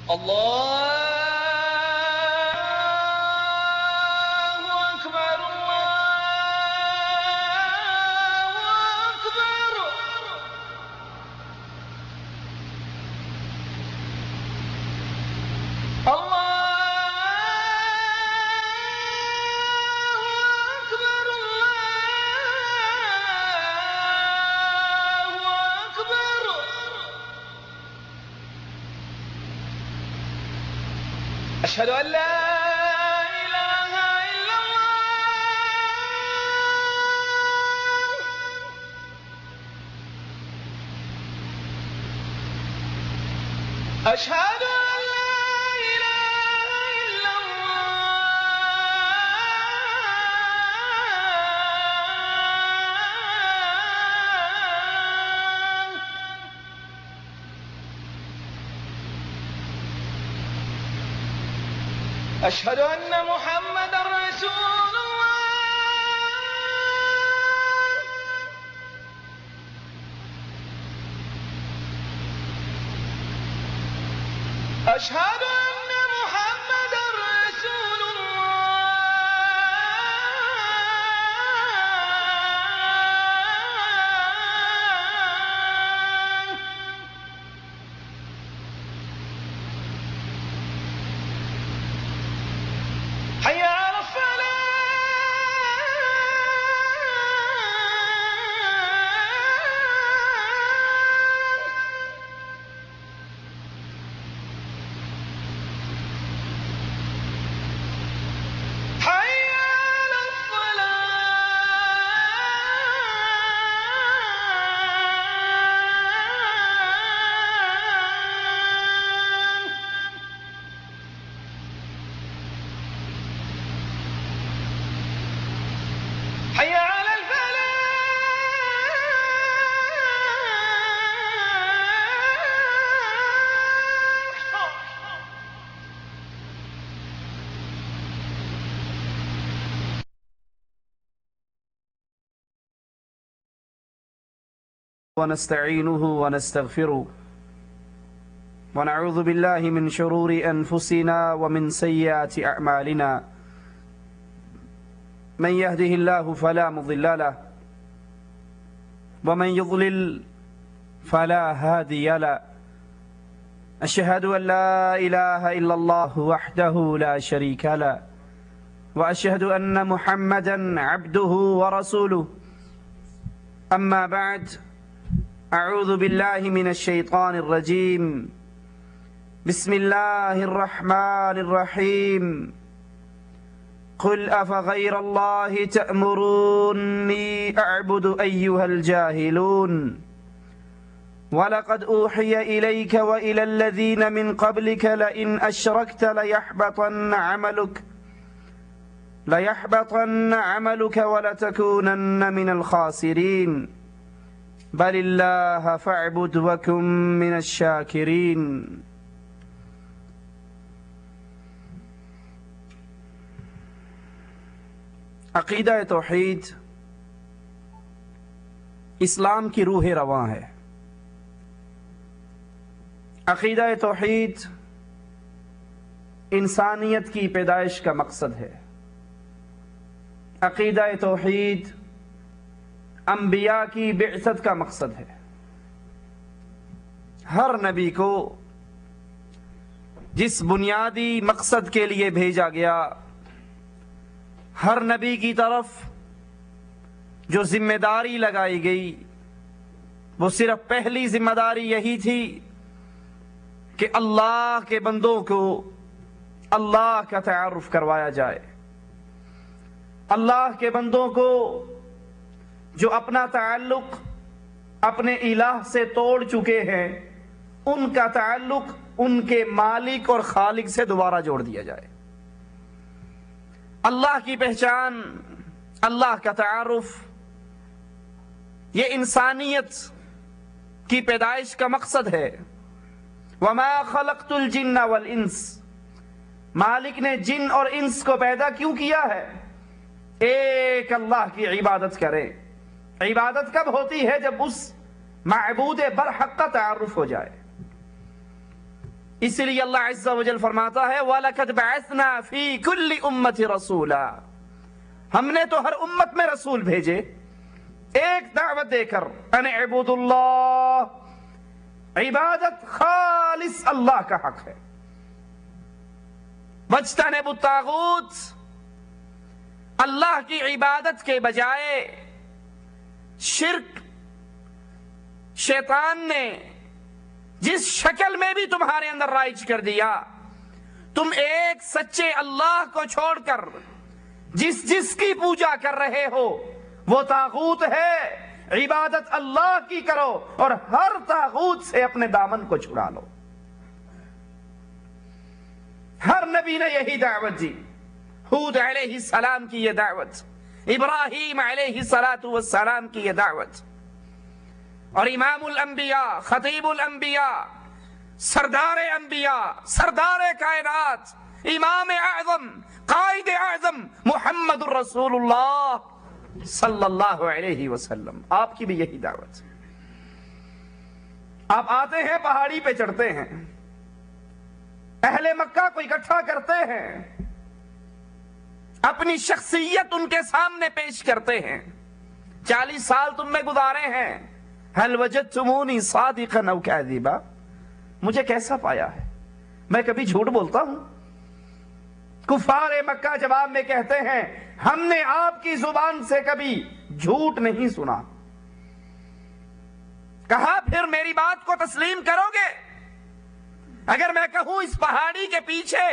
الله أكبر الله أكبر الله أشهد أن لا إله إلا الله أشهد أن لا إله إلا الله أشهد أن محمدًا رسول الله أشهد أن محمدًا رسول الله حي على الصلاة حي على الصلاة حي على ونستعينه ونستغفره ونعوذ بالله من شرور أنفسنا ومن سيئات أعمالنا من يهده الله فلا مضل له ومن يضلل فلا هادي له أشهد أن لا إله إلا الله وحده لا شريك له وأشهد أن محمدا عبده ورسوله أما بعد أعوذ بالله من الشيطان الرجيم بسم الله الرحمن الرحيم قل أفغير الله تأمروني أعبد أيها الجاهلون ولقد أوحي إليك وإلى الذين من قبلك لئن أشركت ليحبطن عملك ولتكونن من الخاسرين بل الله فاعبد وكن من الشاكرين عقیدہ توحید اسلام کی روح رواں ہے۔ عقیدہ توحید انسانیت کی پیدائش کا مقصد ہے۔ عقیدہ توحید انبیاء کی بعثت کا مقصد ہے۔ ہر نبی کو جس بنیادی مقصد کے لیے بھیجا گیا، ہر نبی کی طرف جو ذمہ داری لگائی گئی، وہ صرف پہلی ذمہ داری یہی تھی کہ اللہ کے بندوں کو اللہ کا تعارف کروایا جائے۔ اللہ کے بندوں کو جو اپنا تعلق اپنے الہ سے توڑ چکے ہیں، ان کا تعلق ان کے مالک اور خالق سے دوبارہ جوڑ دیا جائے۔ اللہ کی پہچان، اللہ کا تعارف، یہ انسانیت کی پیدائش کا مقصد ہے۔ وَمَا خَلَقْتُ الْجِنَّ وَالْإِنسِ، مالک نے جن اور انس کو پیدا کیوں کیا ہے؟ ایک اللہ کی عبادت کریں۔ عبادت کب ہوتی ہے؟ جب اس معبود برحق کا تعارف ہو جائے۔ اسی لیے اللہ عز و جل فرماتا ہے وَلَقَدْ بَعَثْنَا فِي كُلِّ أُمَّةٍ رَسُولًا، ہم نے تو ہر امت میں رسول بھیجے ایک دعوت دے کر ان اعبدوا اللہ، عبادت خالص اللہ کا حق ہے، واجتنبوا الطاغوت، اللہ کی عبادت کے بجائے شرک شیطان نے جس شکل میں بھی تمہارے اندر رائج کر دیا، تم ایک سچے اللہ کو چھوڑ کر جس کی پوجا کر رہے ہو وہ طاغوت ہے، عبادت اللہ کی کرو اور ہر طاغوت سے اپنے دامن کو چھڑا لو۔ ہر نبی نے یہی دعوت دی، ہود علیہ السلام کی یہ دعوت، ابراہیم علیہ السلام کی یہ دعوت، اور امام الانبیاء، خطیب الانبیاء، سردار انبیاء، سردار کائنات، امام اعظم، قائد اعظم محمد الرسول اللہ صلی اللہ علیہ وسلم، آپ کی بھی یہی دعوت۔ آپ آتے ہیں پہاڑی پہ چڑھتے ہیں، اہل مکہ کو اکٹھا کرتے ہیں، اپنی شخصیت ان کے سامنے پیش کرتے ہیں، 40 سال تم میں گزارے ہیں، هل وجدتمونی صادقا او کاذبا، مجھے کیسا پایا ہے، میں کبھی جھوٹ بولتا ہوں؟ کفار مکہ جواب میں کہتے ہیں ہم نے آپ کی زبان سے کبھی جھوٹ نہیں سنا۔ کہا پھر میری بات کو تسلیم کرو گے؟ اگر میں کہوں اس پہاڑی کے پیچھے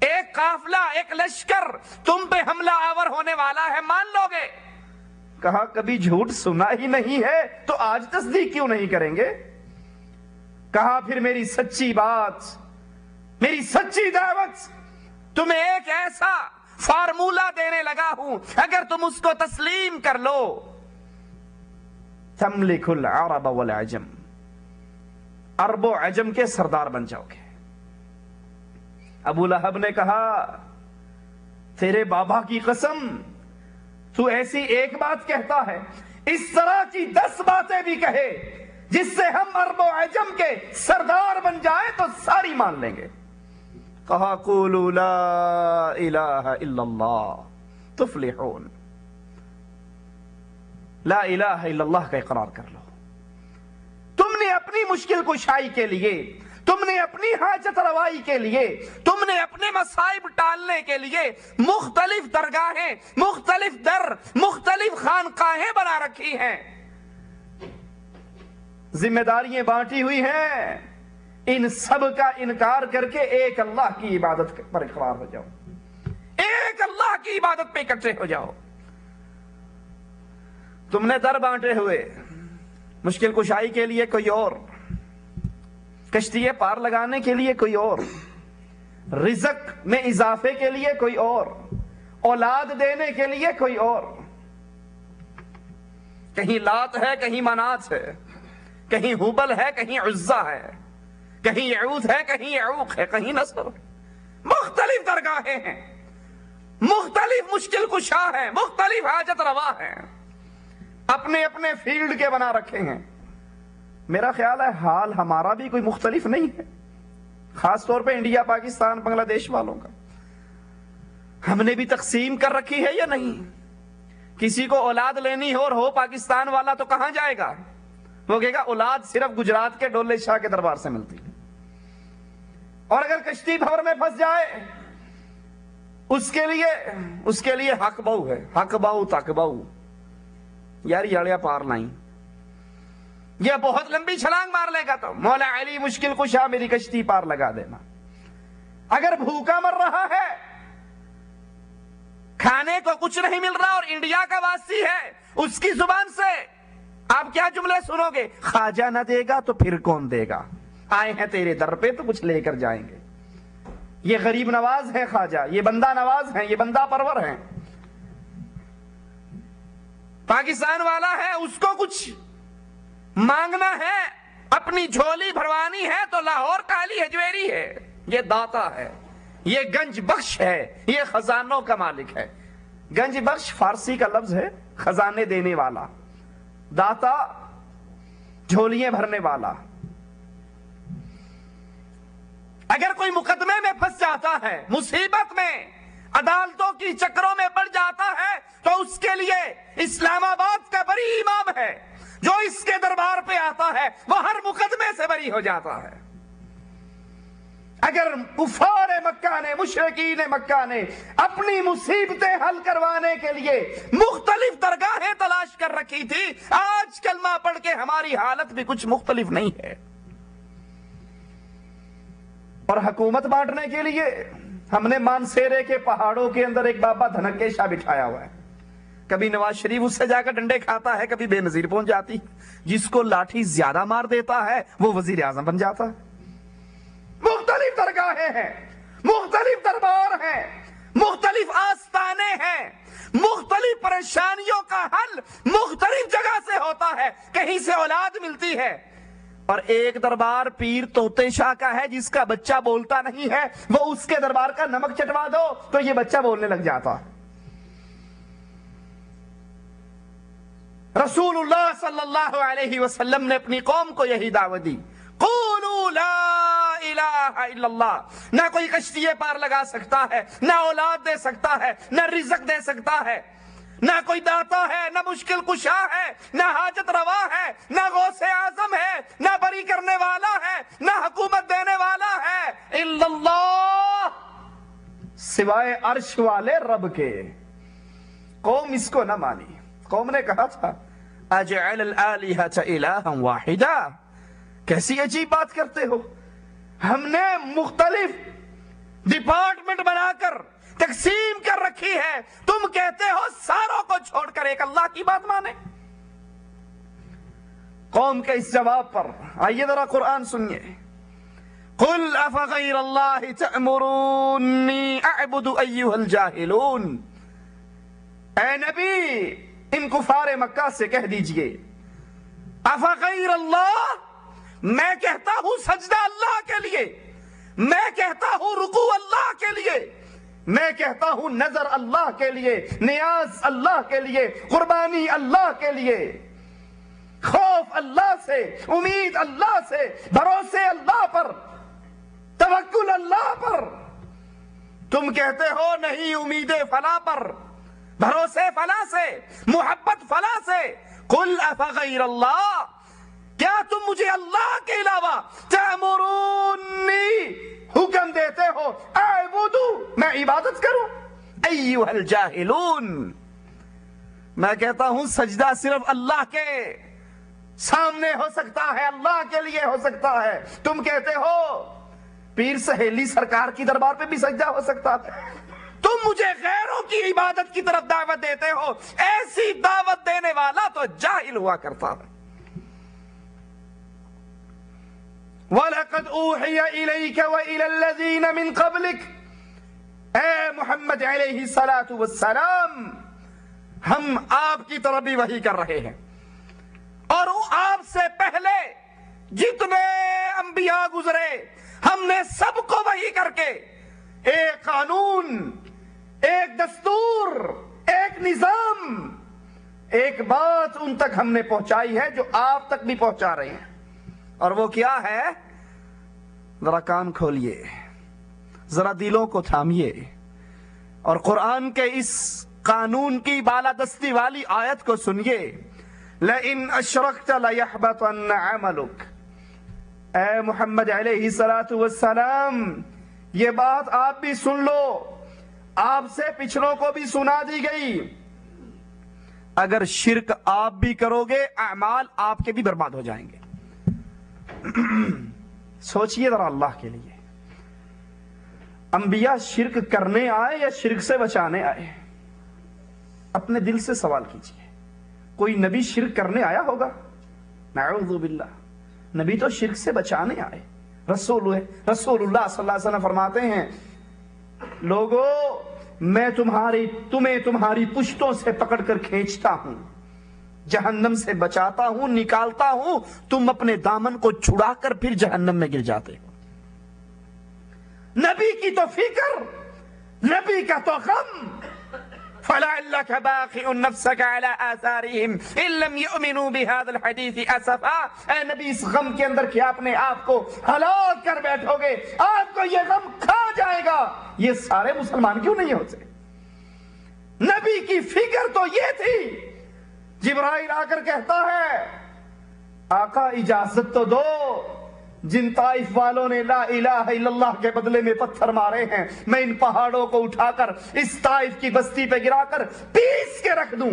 ایک قافلہ، ایک لشکر تم پہ حملہ آور ہونے والا ہے، مان لو گے؟ کہا کبھی جھوٹ سنا ہی نہیں ہے تو آج تصدیق کیوں نہیں کریں گے؟ کہا پھر میری سچی بات، میری سچی دعوت، تمہیں ایک ایسا فارمولہ دینے لگا ہوں، اگر تم اس کو تسلیم کر لو تملک العرب والعجم، عرب و عجم کے سردار بن جاؤ گے۔ ابو لہب نے کہا تیرے بابا کی قسم، تو ایسی ایک بات کہتا ہے، اس طرح کی 10 باتیں بھی کہے جس سے ہم عرب و عجم کے سردار بن جائیں تو ساری مان لیں گے۔ کہا قولوا لا الہ الا اللہ تفلحون، لا الہ الا اللہ کا اقرار کر لو۔ تم نے اپنی مشکل کشائی کے لیے، تم نے اپنی حاجت روائی کے لیے، تم نے اپنے مصائب ٹالنے کے لیے مختلف درگاہیں، مختلف در، مختلف خانقاہیں بنا رکھی ہیں، ذمہ داریاں بانٹی ہوئی ہیں، ان سب کا انکار کر کے ایک اللہ کی عبادت پر اقرار ہو جاؤ، ایک اللہ کی عبادت پہ اکٹھے ہو جاؤ۔ تم نے در بانٹے ہوئے، مشکل کشائی کے لیے کوئی اور، کشتی پار لگانے کے لیے کوئی اور، رزق میں اضافے کے لیے کوئی اور، اولاد دینے کے لیے کوئی اور، کہیں لات ہے کہیں منات ہے، کہیں حبل ہے کہیں عزہ ہے، کہیں یعوث ہے کہیں یعوق ہے، کہیں نصر، مختلف درگاہیں ہیں، مختلف مشکل کشا ہیں، مختلف حاجت روا ہیں، اپنے اپنے فیلڈ کے بنا رکھے ہیں۔ میرا خیال ہے حال ہمارا بھی کوئی مختلف نہیں ہے، خاص طور پہ انڈیا، پاکستان، بنگلہ دیش والوں کا۔ ہم نے بھی تقسیم کر رکھی ہے یا نہیں؟ کسی کو اولاد لینی ہو اور ہو پاکستان والا تو کہاں جائے گا؟ وہ کہے گا اولاد صرف گجرات کے ڈولے شاہ کے دربار سے ملتی ہے، اور اگر کشتی بھور میں پھنس جائے اس کے لیے حق بہو ہے، حق بہو تک بہو، یار یڑیا پار لائیں، یہ بہت لمبی چھلانگ مار لے گا تو مولا علی مشکل کشا میری کشتی پار لگا دینا۔ اگر بھوکا مر رہا ہے، کھانے کو کچھ نہیں مل رہا اور انڈیا کا واسی ہے، اس کی زبان سے آپ کیا جملے سنو گے؟ خواجہ نہ دے گا تو پھر کون دے گا؟ آئے ہیں تیرے در پہ تو کچھ لے کر جائیں گے۔ یہ غریب نواز ہے خواجہ، یہ بندہ نواز ہیں، یہ بندہ پرور ہیں۔ پاکستان والا ہے، اس کو کچھ مانگنا ہے، اپنی جھولی بھروانی ہے تو لاہور کالی ہجویری ہے، یہ داتا ہے، یہ گنج بخش ہے، یہ خزانوں کا مالک ہے۔ گنج بخش فارسی کا لفظ ہے، خزانے دینے والا، داتا جھولیاں بھرنے والا۔ اگر کوئی مقدمے میں پھنس جاتا ہے، مصیبت میں، عدالتوں کی چکروں میں پڑ جاتا ہے، تو اس کے لیے اسلام آباد کا بری امام ہے جو اس کے دربار پہ آتا ہے، وہ ہر مقدمے سے بری ہو جاتا ہے۔ اگر کفار مکہ نے، مشرکین مکہ نے اپنی مصیبتیں حل کروانے کے لیے مختلف درگاہیں تلاش کر رکھی تھی، آج کلمہ پڑھ کے ہماری حالت بھی کچھ مختلف نہیں ہے۔ اور حکومت بانٹنے کے لیے ہم نے مانسیرے کے پہاڑوں کے اندر ایک بابا دھنکیشا بٹھایا ہوا ہے، کبھی نواز شریف اس سے جا کر ڈنڈے کھاتا ہے، کبھی بے نظیر پہنچ جاتی، جس کو لاٹھی زیادہ مار دیتا ہے وہ وزیر اعظم بن جاتا ہے۔ مختلف درگاہیں ہیں، مختلف دربار ہیں، مختلف آستانے ہیں، مختلف پریشانیوں کا حل مختلف جگہ سے ہوتا ہے، کہیں سے اولاد ملتی ہے۔ اور ایک دربار پیر طوطے شاہ کا ہے جس کا بچہ بولتا نہیں ہے، وہ اس کے دربار کا نمک چٹوا دو تو یہ بچہ بولنے لگ جاتا۔ رسول اللہ صلی اللہ علیہ وسلم نے اپنی قوم کو یہی دعوت دی، قولوا لا الہ الا اللہ۔ نہ کوئی کشتی پار لگا سکتا ہے، نہ اولاد دے سکتا ہے، نہ رزق دے سکتا ہے، نہ کوئی داتا ہے، نہ مشکل کشا ہے، نہ حاجت روا ہے، نہ غوث اعظم ہے، نہ بری کرنے والا ہے، نہ حکومت دینے والا ہے، الا اللہ، سوائے عرش والے رب کے۔ قوم اس کو نہ مانی۔ قوم نے کہا تھا اجعل الآلہۃ الہا واحدا، کیسی عجیب بات کرتے ہو، ہم نے مختلف ڈپارٹمنٹ بنا کر تقسیم کر رکھی ہے، تم کہتے ہو ساروں کو چھوڑ کر ایک اللہ کی بات مانے۔ قوم کے اس جواب پر آئیے ذرا قرآن سنیے، قل افغیر اللہ تأمرونی اعبد ایھا الجاہلون، اے نبی ان کفار مکہ سے کہہ دیجئے، افغیر اللہ، میں کہتا ہوں سجدہ اللہ کے لیے، میں کہتا ہوں رکوع اللہ کے لیے، میں کہتا ہوں نظر اللہ کے لیے، نیاز اللہ کے لیے، قربانی اللہ کے لیے، خوف اللہ سے، امید اللہ سے، بھروسے اللہ پر، توکل اللہ پر۔ تم کہتے ہو نہیں امید فلاں پر، بھروسے فلاں سے، محبت فلاں سے۔ قل افغیر اللہ، کیا تم مجھے اللہ کے علاوہ تأمرونی حکم دیتے ہو اعبدو، میں عبادت کروں، ایھا الجاہلون، میں کہتا ہوں سجدہ صرف اللہ کے سامنے ہو سکتا ہے، اللہ کے لیے ہو سکتا ہے۔ تم کہتے ہو پیر سہیلی سرکار کی دربار پہ بھی سجدہ ہو سکتا ہے۔ تم مجھے غیروں کی عبادت کی طرف دعوت دیتے ہو، ایسی دعوت دینے والا تو جاہل ہوا کرتا ہے۔ وَلَقَدْ أُوحِيَ إِلَيْكَ وَإِلَى الَّذِينَ مِن قَبْلِكَ، اے محمد علیہ الصلاۃ والسلام، ہم آپ کی طرف بھی وحی کر رہے ہیں، اور آپ سے پہلے جتنے انبیاء گزرے ہم نے سب کو وحی کر کے ایک قانون، ایک دستور، ایک نظام، ایک بات ان تک ہم نے پہنچائی ہے جو آپ تک بھی پہنچا رہے ہیں۔ اور وہ کیا ہے؟ ذرا کان کھولیے، ذرا دلوں کو تھامیے، اور قرآن کے اس قانون کی بالادستی والی آیت کو سنیے، لَإِنْ أَشْرَكْتَ لَيَحْبَطَنَّ عَمَلُكَ۔ اے محمد علیہ الصلاۃ والسلام، یہ بات آپ بھی سن لو، آپ سے پچھلوں کو بھی سنا دی گئی، اگر شرک آپ بھی کرو گے اعمال آپ کے بھی برباد ہو جائیں گے۔ سوچئے ذرا اللہ کے لیے، انبیاء شرک کرنے آئے یا شرک سے بچانے آئے؟ اپنے دل سے سوال کیجئے، کوئی نبی شرک کرنے آیا ہوگا؟ نعوذ باللہ، نبی تو شرک سے بچانے آئے۔ رسول اللہ صلی اللہ علیہ وسلم فرماتے ہیں، لوگو میں تمہیں تمہاری پشتوں سے پکڑ کر کھینچتا ہوں، جہنم سے بچاتا ہوں، نکالتا ہوں، تم اپنے دامن کو چھڑا کر پھر جہنم میں گر جاتے ہو۔ نبی کی تو فکر، نبی کا تو غم، فَلَعَلَّكَ لعلک باخع نفسک علی آثارہم ان لم یؤمنوا بہذا الحدیث اسفا. اے نبی اس غم کے اندر کہ آپ نے آپ کو ہلاک کر بیٹھو گے, آپ کو یہ غم کھا جائے گا. یہ سارے مسلمان کیوں نہیں ہوتے؟ نبی کی فکر تو یہ تھی. جبرائیل آ کر کہتا ہے آقا اجازت تو دو, جن طائف والوں نے لا الہ الا اللہ کے بدلے میں پتھر مارے ہیں, میں ان پہاڑوں کو اٹھا کر اس طائف کی بستی پہ گرا کر پیس کے رکھ دوں.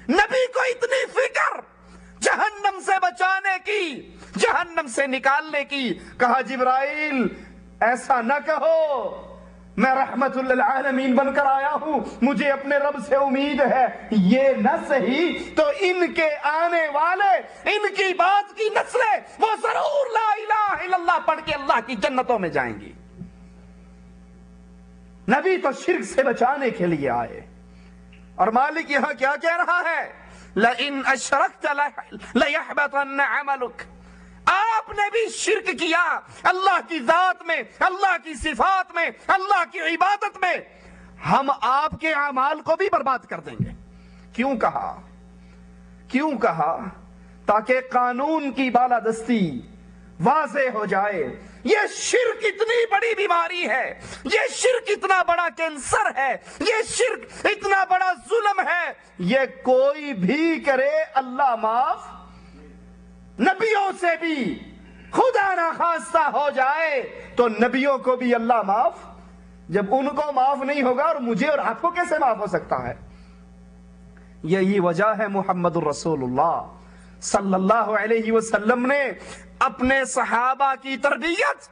نبی کو اتنی فکر جہنم سے بچانے کی, جہنم سے نکالنے کی. کہا جبرائیل ایسا نہ کہو, میں رحمت للعالمین بن کر آیا ہوں, مجھے اپنے رب سے امید ہے یہ نہ صحیح تو ان کے آنے والے, ان کی بات کی نسلیں وہ ضرور لا الہ الا اللہ پڑھ کے اللہ کی جنتوں میں جائیں گی. نبی تو شرک سے بچانے کے لیے آئے. اور مالک یہاں کیا کہہ رہا ہے؟ لئن اشرکت لیحبطن عملک. آپ نے بھی شرک کیا اللہ کی ذات میں, اللہ کی صفات میں, اللہ کی عبادت میں, ہم آپ کے اعمال کو بھی برباد کر دیں گے. کیوں کہا؟ کیوں کہا؟ تاکہ قانون کی بالادستی واضح ہو جائے. یہ شرک اتنی بڑی بیماری ہے, یہ شرک اتنا بڑا کینسر ہے, یہ شرک اتنا بڑا ظلم ہے, یہ کوئی بھی کرے اللہ معاف. نبیوں سے بھی خدا نخواستہ ہو جائے تو نبیوں کو بھی اللہ معاف. جب ان کو معاف نہیں ہوگا اور مجھے اور آپ کو کیسے معاف ہو سکتا ہے؟ یہی وجہ ہے محمد الرسول اللہ صلی اللہ علیہ وسلم نے اپنے صحابہ کی تربیت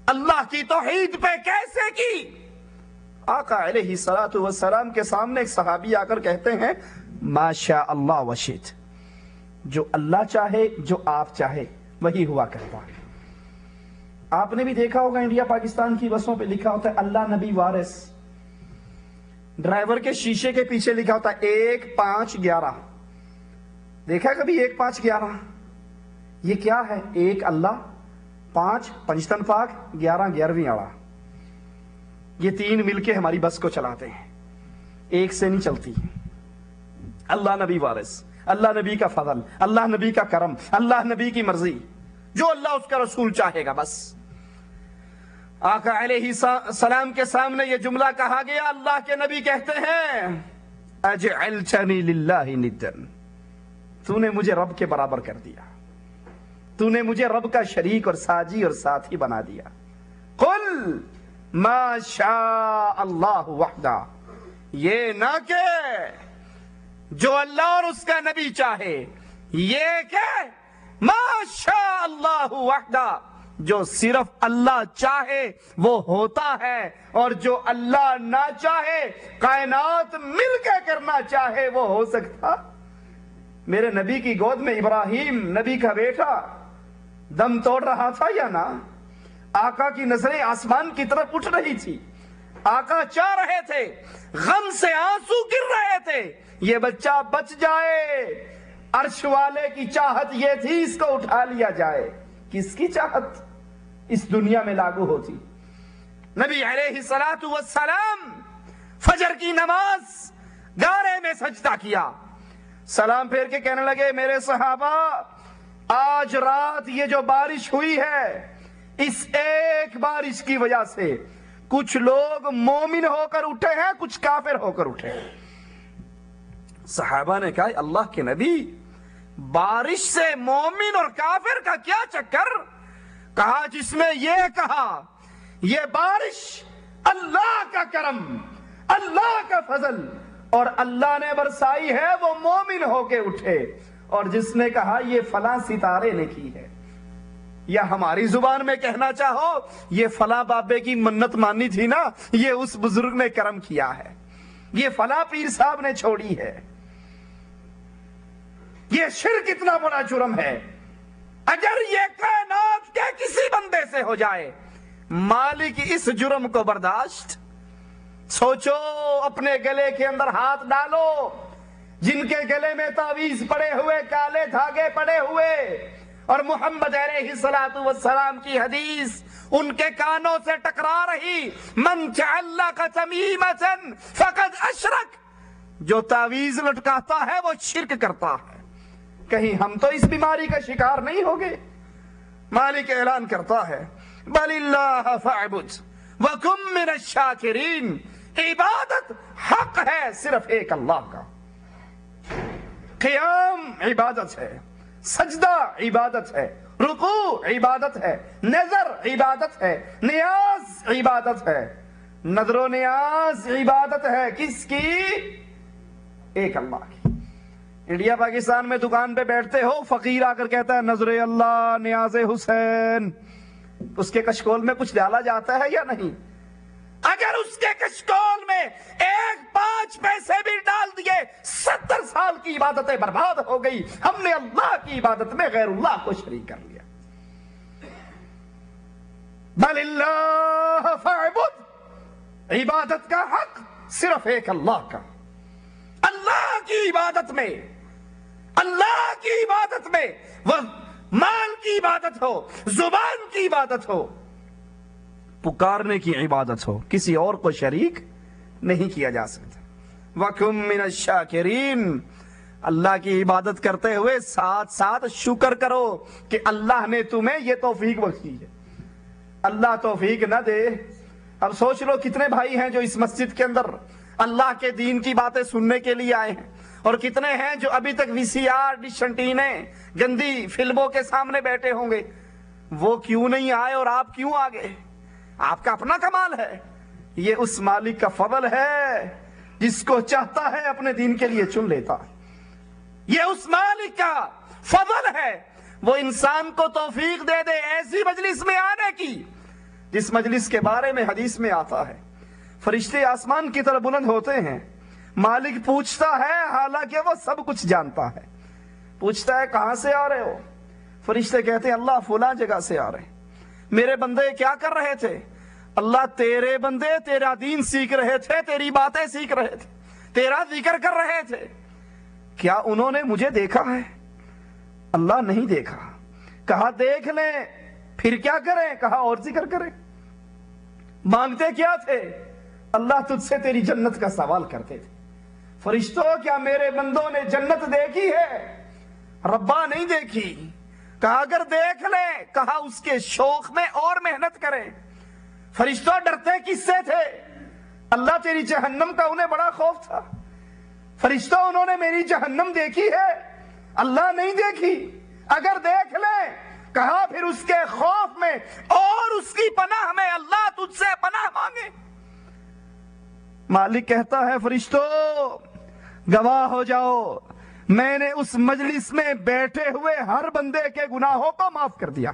اللہ کی توحید پہ کیسے کی. آقا علیہ الصلوۃ والسلام کے سامنے ایک صحابی آ کر کہتے ہیں ما شاء اللہ وشئت, جو اللہ چاہے, جو آپ چاہے وہی ہوا کرتا ہے. آپ نے بھی دیکھا ہوگا انڈیا پاکستان کی بسوں پہ لکھا ہوتا ہے اللہ نبی وارث. ڈرائیور کے شیشے کے پیچھے لکھا ہوتا ہے 1-5-11. دیکھا کبھی 1-5-11؟ یہ کیا ہے؟ 1 اللہ, 5 پنجتن پاک, 11 11ویں آڑا. یہ 3 مل کے ہماری بس کو چلاتے ہیں, ایک سے نہیں چلتی. اللہ نبی وارث, اللہ نبی کا فضل, اللہ نبی کا کرم, اللہ نبی کی مرضی, جو اللہ اس کا رسول چاہے گا بس. آقا علیہ السلام کے سامنے یہ جملہ کہا گیا. اللہ کے نبی کہتے ہیں اجعلتنی للہ ندن, تو نے مجھے رب کے برابر کر دیا, تو نے مجھے رب کا شریک اور ساجی اور ساتھی بنا دیا. قل ما شاء اللہ وحدہ, یہ نہ کہ جو اللہ اور اس کا نبی چاہے, یہ کہ ما شاء اللہ وحدہ, جو صرف اللہ چاہے وہ ہوتا ہے, اور جو اللہ نہ چاہے کائنات مل کے کرنا چاہے وہ ہو سکتا. میرے نبی کی گود میں ابراہیم نبی کا بیٹا دم توڑ رہا تھا یا نہ؟ آقا کی نظریں آسمان کی طرف اٹھ رہی تھی, آقا چاہ رہے تھے, غم سے آنسو گر رہے تھے, یہ بچہ بچ جائے. عرش والے کی چاہت یہ تھی اس کو اٹھا لیا جائے. کس کی چاہت اس دنیا میں لاگو ہوتی؟ نبی علیہ الصلوۃ والسلام فجر کی نماز گارے میں سجدہ کیا, سلام پھیر کے کہنے لگے میرے صحابہ آج رات یہ جو بارش ہوئی ہے اس ایک بارش کی وجہ سے کچھ لوگ مومن ہو کر اٹھے ہیں, کچھ کافر ہو کر اٹھے ہیں. صحابہ نے کہا اللہ کے نبی بارش سے مومن اور کافر کا کیا چکر؟ کہا جس میں یہ کہا یہ بارش اللہ کا کرم, اللہ کا فضل اور اللہ نے برسائی ہے وہ مومن ہو کے اٹھے, اور جس نے کہا یہ فلاں ستارے نے کی ہے, یا ہماری زبان میں کہنا چاہو یہ فلاں بابے کی منت مانی تھی نا, یہ اس بزرگ نے کرم کیا ہے, یہ فلاں پیر صاحب نے چھوڑی ہے. یہ شرک اتنا بڑا جرم ہے, اگر یہ کائنات کے کسی بندے سے ہو جائے مالک اس جرم کو برداشت. سوچو, اپنے گلے کے اندر ہاتھ ڈالو, جن کے گلے میں تعویذ پڑے ہوئے, کالے دھاگے پڑے ہوئے, اور محمد علیہ الصلوۃ والسلام کی حدیث ان کے کانوں سے ٹکرا رہی, من تعلق تمیمۃ فقد اشرک, جو تعویذ لٹکاتا ہے وہ شرک کرتا ہے. کہیں ہم تو اس بیماری کا شکار نہیں ہوگے؟ مالک اعلان کرتا ہے بل اللہ فاعبد وکن من الشاکرین. عبادت حق ہے صرف ایک اللہ کا. قیام عبادت ہے، سجدہ عبادت ہے، رکوع عبادت ہے، نظر عبادت ہے، نیاز عبادت ہے. نظر و نیاز عبادت ہے کس کی؟ ایک اللہ کی. انڈیا پاکستان میں دکان پہ بیٹھتے ہو، فقیر آ کر کہتا ہے نظر اللہ نیاز حسین، اس کے کشکول میں کچھ ڈالا جاتا ہے یا نہیں؟ اگر اس کے کشکول میں 5 پیسے بھی ڈال دیے 70 سال کی عبادتیں برباد ہو گئی. ہم نے اللہ کی عبادت میں غیر اللہ کو شریک کر لیا. بل اللہ فاعبد. عبادت کا حق صرف ایک اللہ کا. اللہ کی عبادت میں، اللہ کی عبادت میں، وہ مال کی عبادت ہو، زبان کی عبادت ہو، پکارنے کی عبادت ہو، کسی اور کو شریک نہیں کیا جا سکتا. وَكُن مِّنَ الشَّاكِرِينَ. اللہ کی عبادت کرتے ہوئے ساتھ ساتھ شکر کرو کہ اللہ نے تمہیں یہ توفیق بخشی ہے. اللہ توفیق نہ دے. اب سوچ لو کتنے بھائی ہیں جو اس مسجد کے اندر اللہ کے دین کی باتیں سننے کے لیے آئے ہیں، اور کتنے ہیں جو ابھی تک VCR ڈش انٹینے گندی فلموں کے سامنے بیٹھے ہوں گے. وہ کیوں نہیں آئے اور آپ کیوں آ گئے؟ آپ کا اپنا کمال ہے. یہ اس مالک کا فضل ہے، جس کو چاہتا ہے اپنے دین کے لیے چن لیتا ہے. یہ اس مالک کا فضل ہے، وہ انسان کو توفیق دے دے ایسی مجلس میں آنے کی جس مجلس کے بارے میں حدیث میں آتا ہے فرشتے آسمان کی طرف بلند ہوتے ہیں. مالک پوچھتا ہے، حالانکہ وہ سب کچھ جانتا ہے، پوچھتا ہے کہاں سے آ رہے ہو؟ فرشتے کہتے ہیں اللہ فلاں جگہ سے آ رہے ہیں. میرے بندے کیا کر رہے تھے؟ اللہ تیرے بندے تیرا دین سیکھ رہے تھے، تیری باتیں سیکھ رہے تھے، تیرا ذکر کر رہے تھے. کیا انہوں نے مجھے دیکھا ہے؟ اللہ نہیں دیکھا. کہا دیکھ لیں، پھر کیا کریں؟ کہا اور ذکر کریں. مانگتے کیا تھے؟ اللہ تجھ سے تیری جنت کا سوال کرتے تھے. فرشتوں کیا میرے بندوں نے جنت دیکھی ہے؟ ربا نہیں دیکھی. کہا اگر دیکھ لیں، کہا اس کے شوق میں اور محنت کریں. فرشتوں ڈرتے کس سے تھے؟ اللہ تیری جہنم کا انہیں بڑا خوف تھا. فرشتوں انہوں نے میری جہنم دیکھی ہے؟ اللہ نہیں دیکھی. اگر دیکھ لیں، کہا پھر اس کے خوف میں اور اس کی پناہ میں اللہ تجھ سے پناہ مانگے. مالک کہتا ہے فرشتوں گواہ ہو جاؤ، میں نے اس مجلس میں بیٹھے ہوئے ہر بندے کے گناہوں کو معاف کر دیا.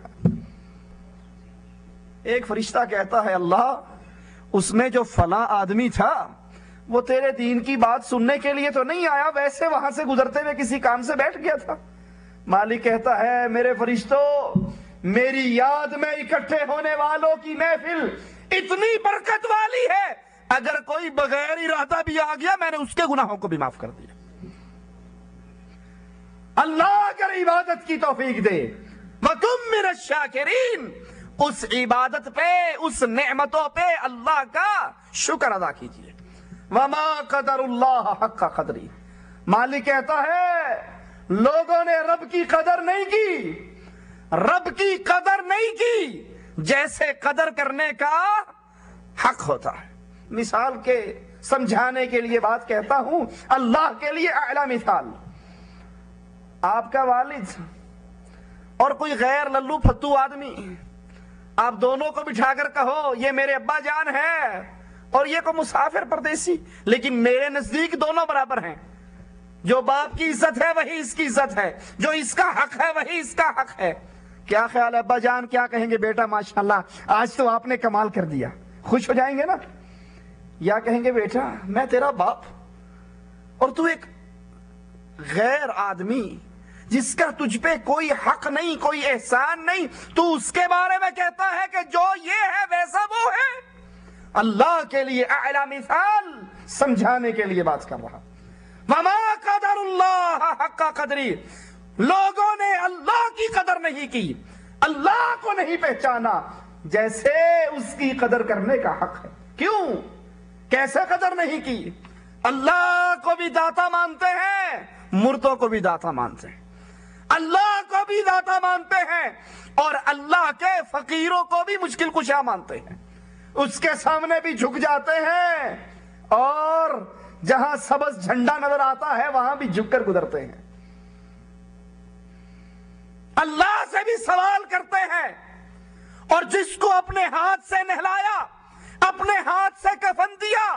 ایک فرشتہ کہتا ہے اللہ اس میں جو فلاں آدمی تھا وہ تیرے دین کی بات سننے کے لیے تو نہیں آیا، ویسے وہاں سے گزرتے ہوئے کسی کام سے بیٹھ گیا تھا. مالک کہتا ہے میرے فرشتوں میری یاد میں اکٹھے ہونے والوں کی محفل اتنی برکت والی ہے، اگر کوئی بغیر ارادہ بھی آ گیا میں نے اس کے گناہوں کو بھی معاف کر دیا. اللہ اگر عبادت کی توفیق دے وَكُن مِّنَ الشَّاكِرِينَ، اس عبادت پہ، اس نعمتوں پہ اللہ کا شکر ادا کیجئے. وَمَا قَدَرُ اللَّهَ حَقَّ قَدْرِهِ. مالک کہتا ہے لوگوں نے رب کی قدر نہیں کی، رب کی قدر نہیں کی جیسے قدر کرنے کا حق ہوتا ہے. مثال کے سمجھانے کے لیے بات کہتا ہوں، اللہ کے لیے اعلیٰ مثال. آپ کا والد اور کوئی غیر للو پھتو آدمی، آپ دونوں کو بٹھا کر کہو یہ میرے ابا جان ہے اور یہ کو مسافر پردیسی، لیکن میرے نزدیک دونوں برابر ہیں. جو باپ کی عزت ہے وہی اس کی عزت ہے، جو اس کا حق ہے وہی اس کا حق ہے. کیا خیال ہے ابا جان کیا کہیں گے؟ بیٹا ماشاءاللہ آج تو آپ نے کمال کر دیا. خوش ہو جائیں گے نا؟ یا کہیں گے بیٹا میں تیرا باپ اور تو ایک غیر آدمی جس کا تجھ پہ کوئی حق نہیں، کوئی احسان نہیں، تو اس کے بارے میں کہتا ہے کہ جو یہ ہے ویسا وہ ہے. اللہ کے لیے اعلیٰ مثال سمجھانے کے لیے بات کر رہا. وَمَا قَدَرُ اللَّهَ حَقَّ قَدْرِهِ. لوگوں نے اللہ کی قدر نہیں کی، اللہ کو نہیں پہچانا جیسے اس کی قدر کرنے کا حق ہے. کیوں؟ کیسے قدر نہیں کی؟ اللہ کو بھی بھی داتا مانتے ہیں، مردوں کو بھی داتا مانتے ہیں، اللہ کو بھی داتا مانتے ہیں، اور اللہ کے فقیروں کو بھی مشکل کشا مانتے ہیں، اس کے سامنے بھی جھک جاتے ہیں، اور جہاں سبز جھنڈا نظر آتا ہے وہاں بھی جھک کر گزرتے ہیں، اللہ سے بھی سوال کرتے ہیں، اور جس کو اپنے ہاتھ سے نہلایا، اپنے ہاتھ سے کفن دیا،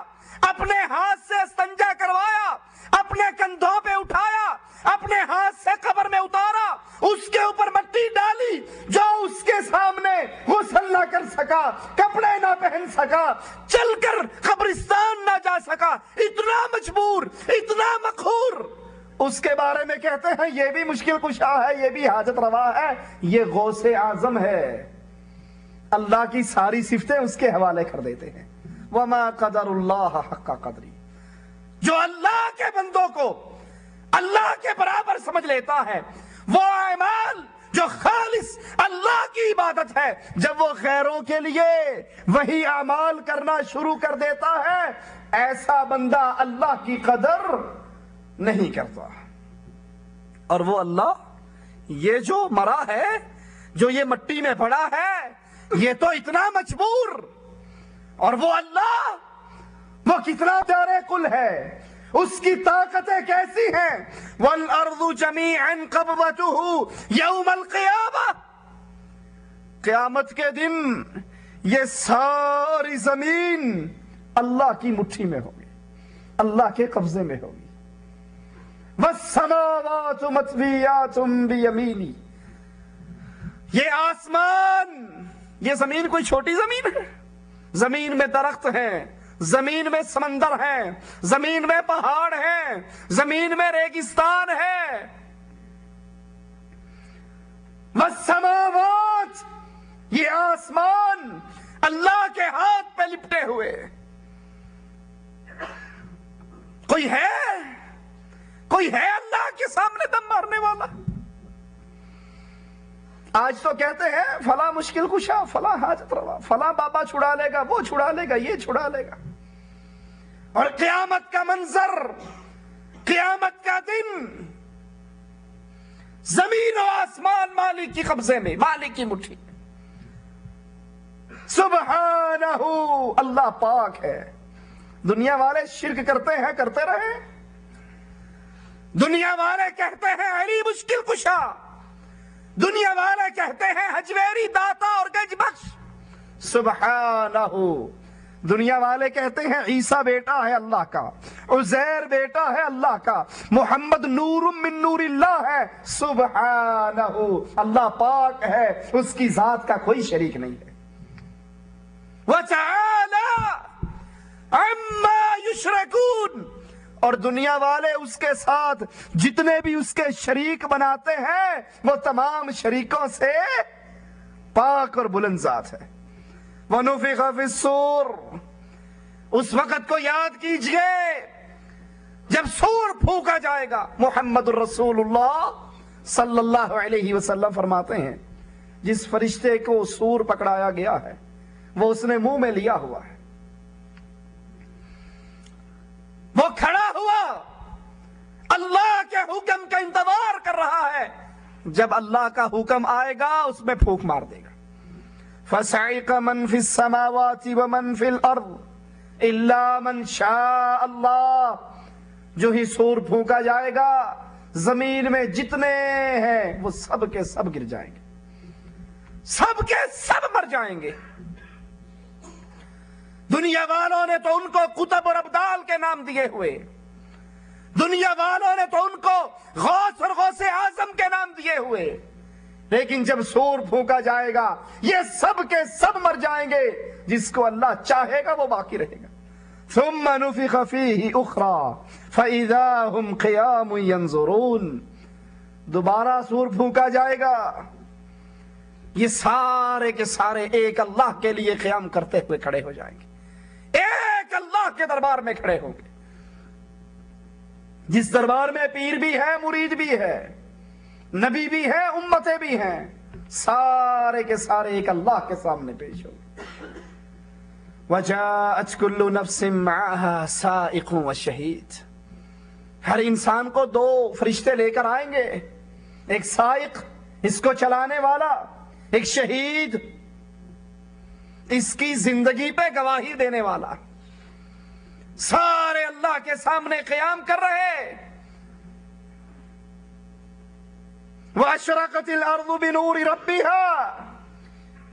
اپنے ہاتھ سے استنجا کروایا، اپنے کندھوں پہ اٹھایا، اپنے ہاتھ سے قبر میں اتارا، اس کے اوپر مٹی ڈالی، جو اس کے سامنے غسل نہ کر سکا، کپڑے نہ پہن سکا، چل کر قبرستان نہ جا سکا، اتنا مجبور، اتنا مقہور، اس کے بارے میں کہتے ہیں یہ بھی مشکل کشا ہے، یہ بھی حاجت روا ہے، یہ غوث اعظم ہے۔ اللہ کی ساری صفتیں اس کے حوالے کر دیتے ہیں۔ وَمَا قَدَرُ اللَّهَ حَقَّ قَدْرِهِ، جو اللہ کے بندوں کو اللہ کے برابر سمجھ لیتا ہے، وہ اعمال جو خالص اللہ کی عبادت ہے، جب وہ غیروں کے لیے وہی اعمال کرنا شروع کر دیتا ہے، ایسا بندہ اللہ کی قدر نہیں کرتا۔ اور وہ اللہ یہ جو مرا ہے، جو یہ مٹی میں پڑا ہے، یہ تو اتنا مجبور، اور وہ اللہ وہ کتنا پیارے کل ہے، اس کی طاقتیں کیسی ہیں۔ وَالْأَرْضُ جَمِيعًا قَبْضَتُهُ يَوْمَ الْقِيَامَةِ، قیامت کے دن یہ ساری زمین اللہ کی مٹھی میں ہوگی، اللہ کے قبضے میں ہوگی۔ وَالسَّمَاوَاتُ مَطْوِيَّاتٌ بِيَمِينِهِ، یہ آسمان، یہ زمین کوئی چھوٹی زمین ہے؟ زمین میں درخت ہیں، زمین میں سمندر ہیں، زمین میں پہاڑ ہیں، زمین میں ریگستان ہے۔ والسماوات، یہ آسمان اللہ کے ہاتھ پہ لپٹے ہوئے، کوئی ہے اللہ کے سامنے دم مارنے والا؟ آج تو کہتے ہیں فلاں مشکل کشا، فلاں حاجت روا، فلاں بابا چھڑا لے گا، وہ چھڑا لے گا، یہ چھڑا لے گا، اور قیامت کا منظر، قیامت کا دن، زمین و آسمان مالک کی قبضے میں، مالک کی مٹھی۔ سبحانہ، اللہ پاک ہے۔ دنیا والے شرک کرتے ہیں، کرتے رہے، دنیا والے کہتے ہیں علی مشکل کشا، دنیا والے کہتے ہیں حجویری داتا اور گنج بخش، سبحانہ، دنیا والے کہتے ہیں عیسیٰ بیٹا ہے اللہ کا، عزیر بیٹا ہے اللہ کا، محمد نور من نور اللہ ہے، سبحانہ، اللہ پاک ہے، اس کی ذات کا کوئی شریک نہیں ہے۔ وَتَعَالَى عَمَّا يُشْرَكُونَ، اور دنیا والے اس کے ساتھ جتنے بھی اس کے شریک بناتے ہیں، وہ تمام شریکوں سے پاک اور بلند ذات ہے۔ وَنُفِخَ فِي الصُّورِ، اس وقت کو یاد کیجئے جب سور پھونکا جائے گا۔ محمد الرسول اللہ صلی اللہ علیہ وسلم فرماتے ہیں جس فرشتے کو سور پکڑایا گیا ہے وہ اس نے منہ میں لیا ہوا ہے، وہ کھڑا ہوا اللہ کے حکم کا انتظار کر رہا ہے، جب اللہ کا حکم آئے گا اس میں پھونک مار دے گا۔ فَصَعِقَ مَنْ فِي السَّمَاوَاتِ وَمَنْ فِي الْأَرْضِ إِلَّا مَنْ شَاءَ اللَّهُ، جو ہی سور پھونکا جائے گا زمین میں جتنے ہیں وہ سب کے سب گر جائیں گے، سب کے سب مر جائیں گے۔ دنیا والوں نے تو ان کو قطب اور ابدال کے نام دیے ہوئے، دنیا والوں نے تو ان کو غوث اور غوث اعظم کے نام دیے ہوئے، لیکن جب سور پھونکا جائے گا یہ سب کے سب مر جائیں گے، جس کو اللہ چاہے گا وہ باقی رہے گا۔ ثم نفخ فیہ اخری فاذا هم قیام ینظرون، دوبارہ سور پھونکا جائے گا، یہ سارے کے سارے ایک اللہ کے لیے قیام کرتے ہوئے کھڑے ہو جائیں گے، ایک اللہ کے دربار میں کھڑے ہوں گے، جس دربار میں پیر بھی ہے، مرید بھی ہے، نبی بھی ہے، امتیں بھی ہیں، سارے کے سارے ایک اللہ کے سامنے پیش ہوں گے۔ وَجَاءَتْ كُلُّ نَفْسٍ مَعَهَا سَائِقٌ وَشَهِيدٌ، ہر انسان کو دو فرشتے لے کر آئیں گے، ایک سائق اس کو چلانے والا، ایک شہید اس کی زندگی پہ گواہی دینے والا، سارے اللہ کے سامنے قیام کر رہے۔ وَأَشْرَقَتِ الْأَرْضُ بِنُورِ رَبِّهَا،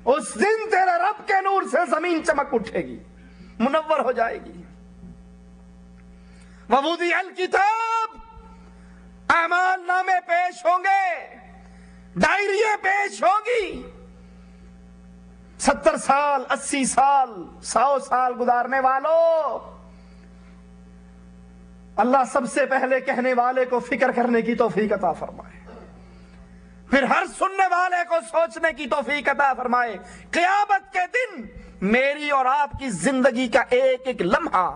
اس دن تیرے رب کے نور سے زمین چمک اٹھے گی، منور ہو جائے گی۔ وَوُضِعَ الْكِتَابُ، اعمال نامے پیش ہوں گے، ڈائریاں پیش ہوگی۔ 70 سال 80 سال 100 سال گزارنے والوں، اللہ سب سے پہلے کہنے والے کو فکر کرنے کی توفیق عطا فرمائے، پھر ہر سننے والے کو سوچنے کی توفیق عطا فرمائے۔ قیامت کے دن میری اور آپ کی زندگی کا ایک ایک لمحہ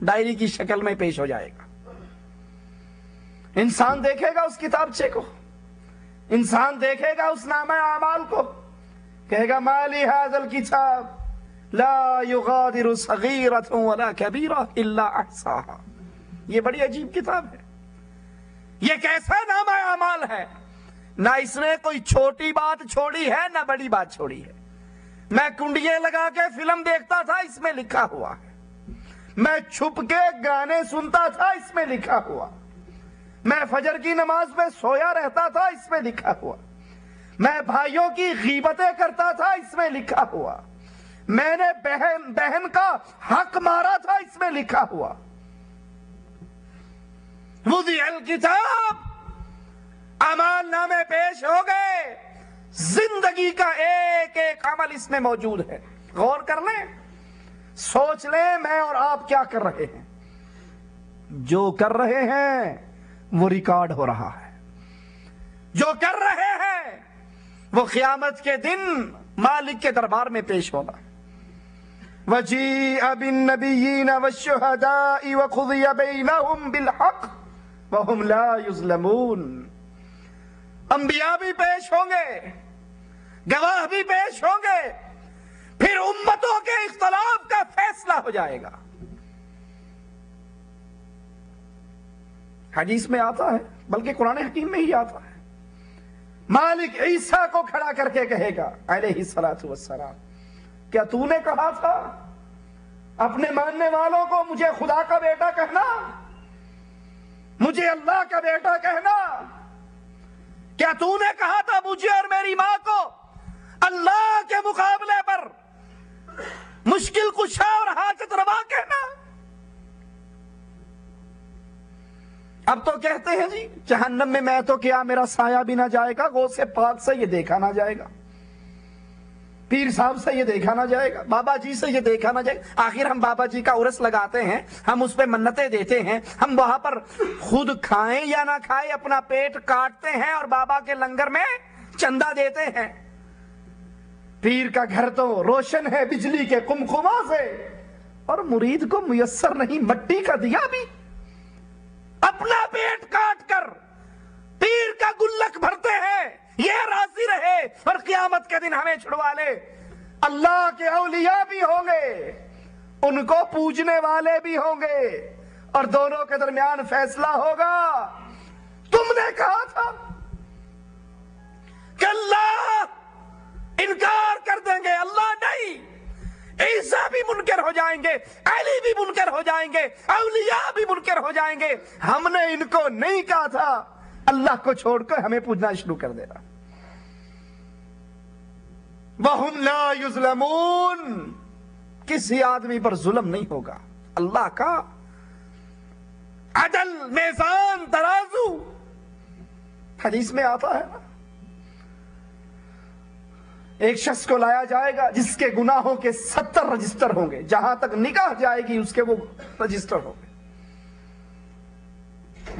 ڈائری کی شکل میں پیش ہو جائے گا۔ انسان دیکھے گا اس کتابچے کو، انسان دیکھے گا اس نامہ اعمال کو، کہے گا ما لی ھذا الکتاب لا یغادر صغیرۃ ولا کبیرۃ الا احصاها، یہ بڑی عجیب کتاب ہے، یہ کیسا نامہ اعمال ہے، نہ اس نے کوئی چھوٹی بات چھوڑی ہے نہ بڑی بات چھوڑی ہے۔ میں کنڈیاں لگا کے فلم دیکھتا تھا، اس میں لکھا ہوا ہے، میں چھپ کے گانے سنتا تھا، اس میں لکھا ہوا، میں فجر کی نماز میں سویا رہتا تھا، اس میں لکھا ہوا، میں بھائیوں کی غیبتیں کرتا تھا، اس میں لکھا ہوا، میں نے بہن کا حق مارا تھا، اس میں لکھا ہوا۔ وضع الکتاب، اعمال نامے پیش ہو گئے، زندگی کا ایک ایک عمل اس میں موجود ہے۔ غور کر لیں، سوچ لیں میں اور آپ کیا کر رہے ہیں، جو کر رہے ہیں وہ ریکارڈ ہو رہا ہے، جو کر رہے ہیں وہ قیامت کے دن مالک کے دربار میں پیش ہوگا۔ وَجِيءَ بِالنَّبِيِّينَ وَالشُّهَدَاءِ وَقُضِيَ بَيْنَهُمْ بِالْحَقِّ وَهُمْ لَا يُظْلَمُونَ، انبیاء بھی پیش ہوں گے، گواہ بھی پیش ہوں گے، پھر امتوں کے اختلاف کا فیصلہ ہو جائے گا۔ حدیث میں آتا ہے، بلکہ قرآن حکیم میں ہی آتا ہے، مالک عیسیٰ کو کھڑا کر کے کہے گا علیہ الصلوۃ والسلام، کیا تو نے کہا تھا اپنے ماننے والوں کو مجھے خدا کا بیٹا کہنا، مجھے اللہ کا بیٹا کہنا؟ کیا تو نے کہا تھا مجھے اور میری ماں کو اللہ کے مقابلے پر مشکل کشا اور حاجت روا کہنا؟ اب تو کہتے ہیں جی جہنم میں تو کیا میرا سایہ بھی نہ جائے گا، غوث پاک سے یہ دیکھا نہ جائے گا، پیر صاحب سے یہ دیکھا نہ جائے گا، بابا جی سے یہ دیکھا نہ جائے گا۔ آخر ہم بابا جی کا عرس لگاتے ہیں، ہم اس پہ منتیں دیتے ہیں، ہم وہاں پر خود کھائیں یا نہ کھائیں اپنا پیٹ کاٹتے ہیں اور بابا کے لنگر میں چندہ دیتے ہیں۔ پیر کا گھر تو روشن ہے بجلی کے قمقمہ سے، اور مرید کو میسر نہیں مٹی کا دیا بھی، اپنا پیٹ کاٹ کر پیر کا گلک بھرتے ہیں، یہ راضی رہے اور قیامت کے دن ہمیں چھڑوا لے۔ اللہ کے اولیاء بھی ہوں گے، ان کو پوجنے والے بھی ہوں گے، اور دونوں کے درمیان فیصلہ ہوگا۔ تم نے کہا تھا کہ اللہ انکار کر دیں گے، اللہ نہیں، عیسیٰ بھی منکر ہو جائیں گے، علی بھی منکر ہو جائیں گے، اولیاء بھی منکر ہو جائیں گے، ہم نے ان کو نہیں کہا تھا، اللہ کو چھوڑ کر ہمیں پوجنا شروع کر دینا۔ وَهُمْ لَا يُظْلَمُونَ، کسی آدمی پر ظلم نہیں ہوگا، اللہ کا عدل، میزان، ترازو حدیث میں آتا ہے نا، ایک شخص کو لایا جائے گا جس کے گناہوں کے 70 رجسٹر ہوں گے، جہاں تک نگاہ جائے گی اس کے وہ رجسٹر ہوں گے،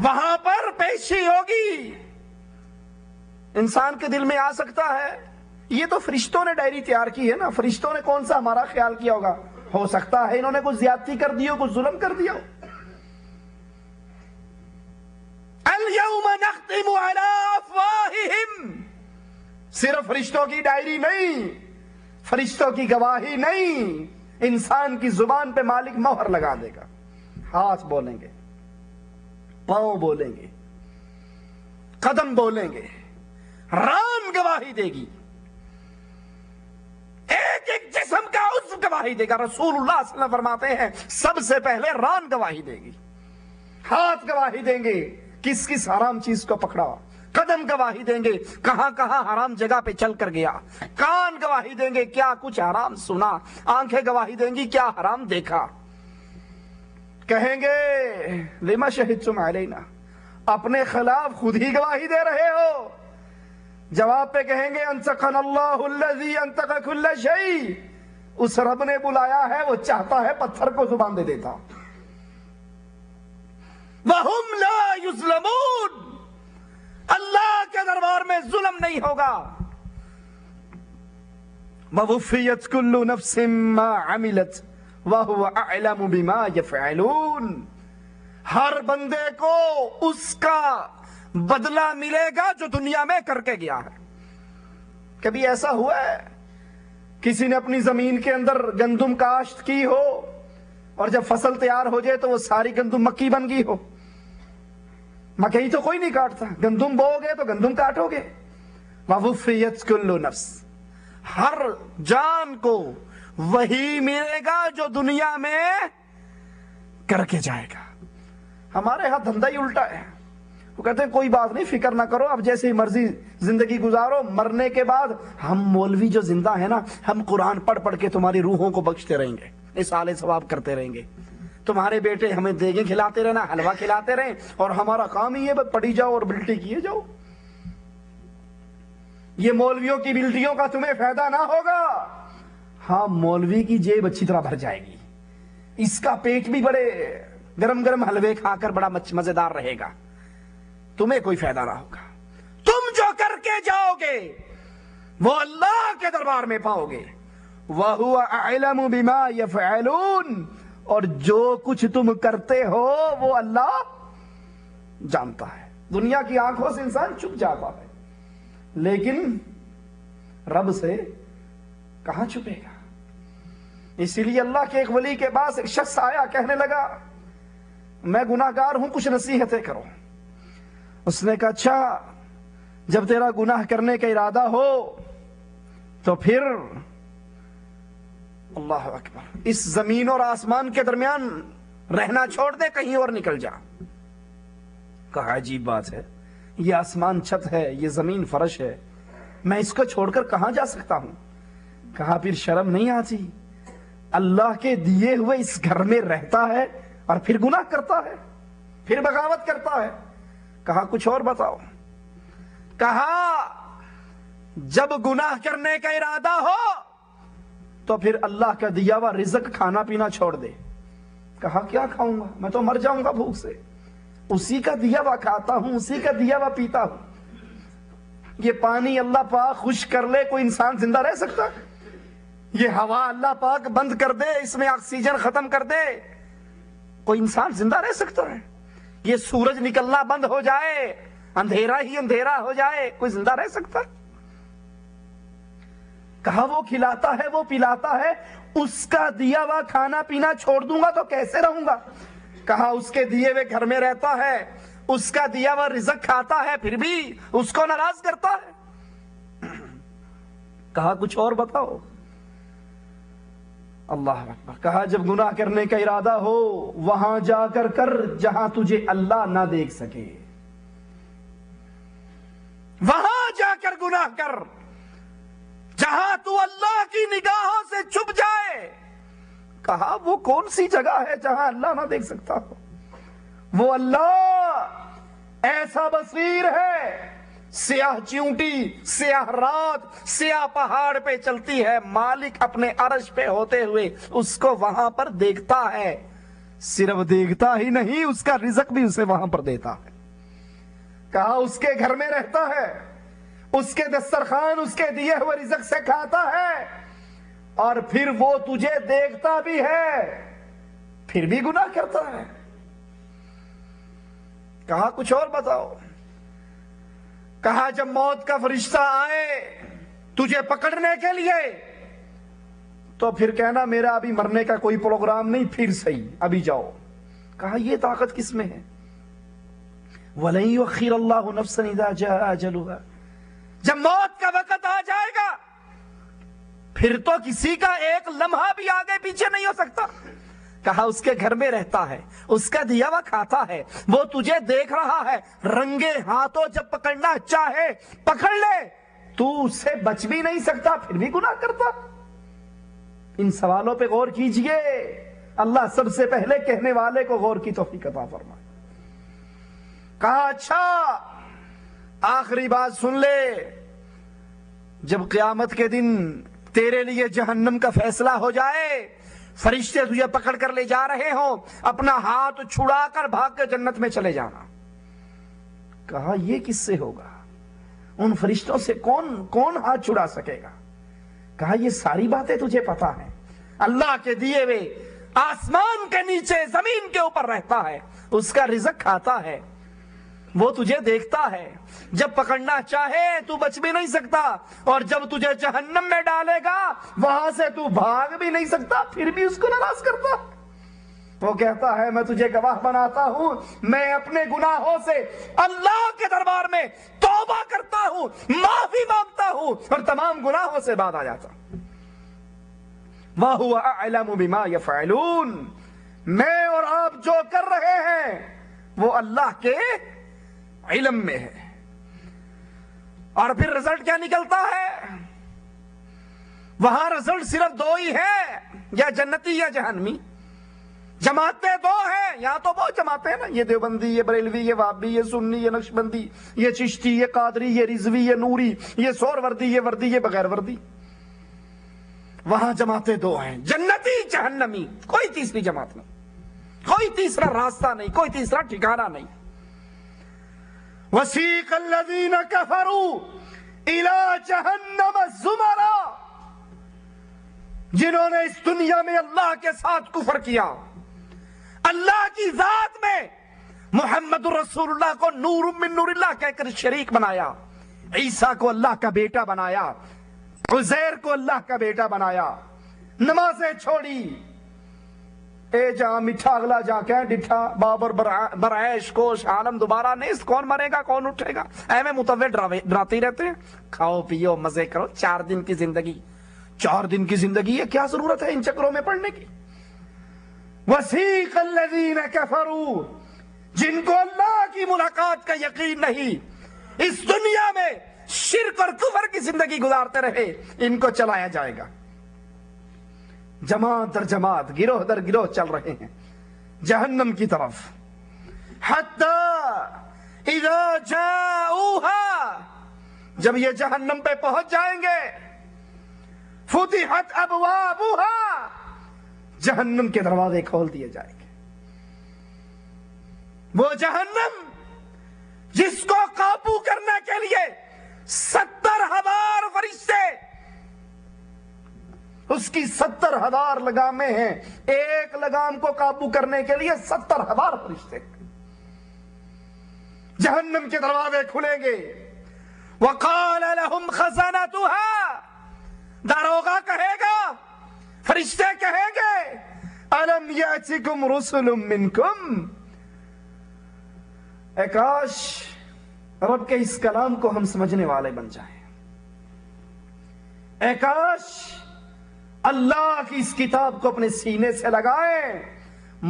وہاں پر پیشی ہوگی۔ انسان کے دل میں آ سکتا ہے یہ تو فرشتوں نے ڈائری تیار کی ہے نا، فرشتوں نے کون سا ہمارا خیال کیا ہوگا، ہو سکتا ہے انہوں نے کچھ زیادتی کر دی ہو، کچھ ظلم کر دیا ہو۔ اليوم نختم على افواہہم، صرف فرشتوں کی ڈائری نہیں، فرشتوں کی گواہی نہیں، انسان کی زبان پہ مالک مہر لگا دے گا، ہاتھ بولیں گے پاؤں بولیں گے، قدم بولیں گے، ران گواہی دے گی، ایک ایک جسم کا عضو گواہی دے گا۔ رسول اللہ صلی اللہ علیہ وسلم فرماتے ہیں سب سے پہلے ران گواہی دے گی، ہاتھ گواہی دیں گے کس کس حرام چیز کو پکڑا، قدم گواہی دیں گے کہاں کہاں حرام جگہ پہ چل کر گیا، کان گواہی دیں گے کیا کچھ حرام سنا، آنکھیں گواہی دیں گی کیا حرام دیکھا۔ کہیں گے لما شہدتم علینا، اپنے خلاف خود ہی گواہی دے رہے ہو۔ جواب پہ کہیں گے انطقنا اللہ الذی انطق کل شیء، اس رب نے بلایا ہے، وہ چاہتا ہے پتھر کو زبان دے دیتا۔ وَهُمْ لَا يُظْلَمُونَ، اللہ کے دربار میں ظلم نہیں ہوگا۔ وَوُفِّيَتْ كُلُّ نَفْسٍ مَّا عَمِلَتْ وَهُوَ أَعْلَمُ بِمَا يَفْعَلُونَ، ہر بندے کو اس کا بدلہ ملے گا جو دنیا میں کر کے گیا ہے۔ کبھی ایسا ہوا ہے کسی نے اپنی زمین کے اندر گندم کاشت کی ہو اور جب فصل تیار ہو جائے تو وہ ساری گندم مکی بن گئی ہو؟ مکئی تو کوئی نہیں کاٹتا، گندم بو گے تو گندم کاٹو گے۔ وَوُفِّيَتْ كُلُّ نَفْسٍ، ہر جان کو وہی ملے گا جو دنیا میں کر کے جائے گا۔ ہمارے ہاں دھندا ہی الٹا ہے، وہ کہتے ہیں کوئی بات نہیں، فکر نہ کرو، اب جیسے مرضی زندگی گزارو، مرنے کے بعد ہم مولوی جو زندہ ہیں نا، ہم قرآن پڑھ پڑھ کے تمہاری روحوں کو بخشتے رہیں گے، اصالِ ثواب کرتے رہیں گے، تمہارے بیٹے ہمیں دیگیں کھلاتے رہنا، حلوہ کھلاتے رہیں، اور ہمارا کام ہی ہے بس پڑھی جاؤ اور بلٹی کیے جاؤ۔ یہ مولویوں کی بلٹیوں کا تمہیں فائدہ نہ ہوگا۔ ہاں، مولوی کی جیب اچھی طرح بھر جائے گی، اس کا پیٹ بھی بڑے گرم گرم حلوے کھا کر بڑا مزیدار رہے گا، تمہیں کوئی فائدہ نہ ہوگا۔ تم جو کر کے جاؤ گے وہ اللہ کے دربار میں پاؤ گے۔ وَهُوَ أَعْلَمُ بِمَا يَفْعَلُونَ، اور جو کچھ تم کرتے ہو وہ اللہ جانتا ہے۔ دنیا کی آنکھوں سے انسان چھپ جاتا ہے، لیکن رب سے کہاں چھپے گا؟ اسی لیے اللہ کے ایک ولی کے پاس ایک شخص آیا، کہنے لگا میں گناہگار ہوں، کچھ نصیحتیں کرو۔ اس نے کہا اچھا، جب تیرا گناہ کرنے کا ارادہ ہو تو پھر اللہ اکبر اس زمین اور آسمان کے درمیان رہنا چھوڑ دے، کہیں اور نکل جا۔ کہا عجیب بات ہے، یہ آسمان چھت ہے، یہ زمین فرش ہے، میں اس کو چھوڑ کر کہاں جا سکتا ہوں؟ کہا پھر شرم نہیں آتی؟ اللہ کے دیے ہوئے اس گھر میں رہتا ہے اور پھر گناہ کرتا ہے، پھر بغاوت کرتا ہے۔ کہا کچھ اور بتاؤ۔ کہا جب گناہ کرنے کا ارادہ ہو تو پھر اللہ کا دیا ہوا رزق کھانا پینا چھوڑ دے۔ کہا کیا کھاؤں گا، میں تو مر جاؤں گا بھوک سے، اسی کا دیا ہوا کھاتا ہوں، اسی کا دیا ہوا پیتا ہوں۔ یہ پانی اللہ پاک خشک کر لے، کوئی انسان زندہ رہ سکتا؟ یہ ہوا اللہ پاک بند کر دے، اس میں آکسیجن ختم کر دے، کوئی انسان زندہ رہ سکتا ہے؟ یہ سورج نکلنا بند ہو جائے، اندھیرا ہی اندھیرا ہو جائے، کوئی زندہ رہ سکتا؟ کہا وہ کھلاتا ہے، وہ پلاتا ہے، اس کا دیا ہوا کھانا پینا چھوڑ دوں گا تو کیسے رہوں گا؟ کہا اس کے دیے ہوئے گھر میں رہتا ہے، اس کا دیا ہوا رزق کھاتا ہے، پھر بھی اس کو ناراض کرتا ہے۔ کہا کچھ اور بتاؤ۔ اللہ اکبر۔ کہا جب گناہ کرنے کا ارادہ ہو وہاں جا کر کر جہاں تجھے اللہ نہ دیکھ سکے، وہاں جا کر گناہ کر جہاں تو اللہ کی نگاہوں سے چھپ جائے۔ کہا وہ کون سی جگہ ہے جہاں اللہ نہ دیکھ سکتا ہو؟ وہ اللہ ایسا بصیر ہے، سیاہ چیونٹی، سیاہ رات، سیاہ پہاڑ پہ چلتی ہے، مالک اپنے عرش پہ ہوتے ہوئے اس کو وہاں پر دیکھتا ہے، صرف دیکھتا ہی نہیں، اس کا رزق بھی اسے وہاں پر دیتا ہے۔ کہا اس کے گھر میں رہتا ہے، اس کے دسترخوان اس کے دیے ہوئے رزق سے کھاتا ہے، اور پھر وہ تجھے دیکھتا بھی ہے، پھر بھی گناہ کرتا ہے۔ کہا کچھ اور بتاؤ۔ کہا جب موت کا فرشتہ آئے تجھے پکڑنے کے لیے تو پھر کہنا میرا ابھی مرنے کا کوئی پروگرام نہیں، پھر صحیح ابھی جاؤ۔ کہا یہ طاقت کس میں ہے؟ وَلَن يُؤَخِّرَ اللَّهُ نَفْسًا إِذَا جَاءَ أَجَلُهَا، جب موت کا وقت آ جائے گا پھر تو کسی کا ایک لمحہ بھی آگے پیچھے نہیں ہو سکتا. کہا اس کے گھر میں رہتا ہے، اس کا دیا ہوا کھاتا ہے، وہ تجھے دیکھ رہا ہے، رنگے ہاتھوں جب پکڑنا چاہے پکڑ لے، تو اس سے بچ بھی نہیں سکتا پھر بھی گناہ کرتا. ان سوالوں پہ غور کیجئے. اللہ سب سے پہلے کہنے والے کو غور کی توفیق عطا فرمائے. کہا اچھا آخری بات سن لے، جب قیامت کے دن تیرے لیے جہنم کا فیصلہ ہو جائے، فرشتے تجھے پکڑ کر لے جا رہے ہوں، اپنا ہاتھ چھڑا کر بھاگ کے جنت میں چلے جانا. کہا یہ کس سے ہوگا؟ ان فرشتوں سے کون ہاتھ چھڑا سکے گا؟ کہا یہ ساری باتیں تجھے پتا ہیں. اللہ کے دیے ہوئے آسمان کے نیچے زمین کے اوپر رہتا ہے، اس کا رزق کھاتا ہے، وہ تجھے دیکھتا ہے، جب پکڑنا چاہے تو بچ بھی نہیں سکتا، اور جب تجھے جہنم میں ڈالے گا وہاں سے تو بھاگ بھی نہیں سکتا، پھر بھی اس کو ناراض کرتا. وہ کہتا ہے میں تجھے گواہ بناتا ہوں، میں اپنے گناہوں سے اللہ کے دربار میں توبہ کرتا ہوں، معافی مانگتا ہوں، اور تمام گناہوں سے بعد آ جاتا ہوں. وَهُوَ أَعْلَمُ بِمَا يَفْعَلُونَ، میں اور آپ جو کر رہے ہیں وہ اللہ کے علم میں ہے. اور پھر رزلٹ کیا نکلتا ہے؟ وہاں رزلٹ صرف دو ہی ہے، یا جنتی یا جہنمی. جماعتیں دو ہیں، یہاں تو بہت جماعتیں ہیں نا، یہ دیوبندی، یہ بریلوی، یہ وہابی، یہ سنی، یہ نقشبندی، یہ چشتی، یہ قادری، یہ رضوی، یہ نوری، یہ سور وردی، یہ وردی، یہ بغیر وردی. وہاں جماعتیں دو ہیں، جنتی جہنمی، کوئی تیسری جماعت نہیں، کوئی تیسرا راستہ نہیں، کوئی تیسرا ٹھکانہ نہیں. وَسِيقَ الَّذِينَ كَفَرُوا إِلَى جَهَنَّمَ زُمَرًا، جنہوں نے اس دنیا میں اللہ کے ساتھ کفر کیا، اللہ کی ذات میں محمد رسول اللہ کو نور من نور اللہ کہہ کر شریک بنایا، عیسیٰ کو اللہ کا بیٹا بنایا، عزیر کو اللہ کا بیٹا بنایا، نمازیں چھوڑی. اے جہاں مٹھا اگلا جہاں کہیں ڈٹھا، بابر برعیش کوش عالم دوبارہ نیست، کون مرے گا کون اٹھے گا، اے میں متوے ڈراتے ہی رہتے ہیں. کھاؤ پیو مزے کرو، 4 دن کی زندگی، 4 دن کی زندگی ہے، کیا ضرورت ہے ان چکروں میں پڑنے کی. وَسِيقَ الَّذِينَ كَفَرُوا، جن کو اللہ کی ملاقات کا یقین نہیں، اس دنیا میں شرک اور کفر کی زندگی گزارتے رہے، ان کو چلایا جائے گا. جماعت در جماعت، گروہ در گروہ چل رہے ہیں جہنم کی طرف. حتی اذا جاؤوها، جب یہ جہنم پہ پہنچ جائیں گے، فتحت ابوابها، جہنم کے دروازے کھول دیے جائیں گے. وہ جہنم جس کو قابو کرنے کے لیے 70,000 فرشتے، اس کی 70,000 لگامیں ہیں، ایک لگام کو قابو کرنے کے لیے 70,000 فرشتے. جہنم کے دروازے کھلیں گے. وقال لهم خزنتها، داروغہ کہے گا، فرشتے کہیں گے، الم یاتکم رسل منکم، اے کاش رب کے اس کلام کو ہم سمجھنے والے بن جائیں، اے کاش اللہ کی اس کتاب کو اپنے سینے سے لگائیں،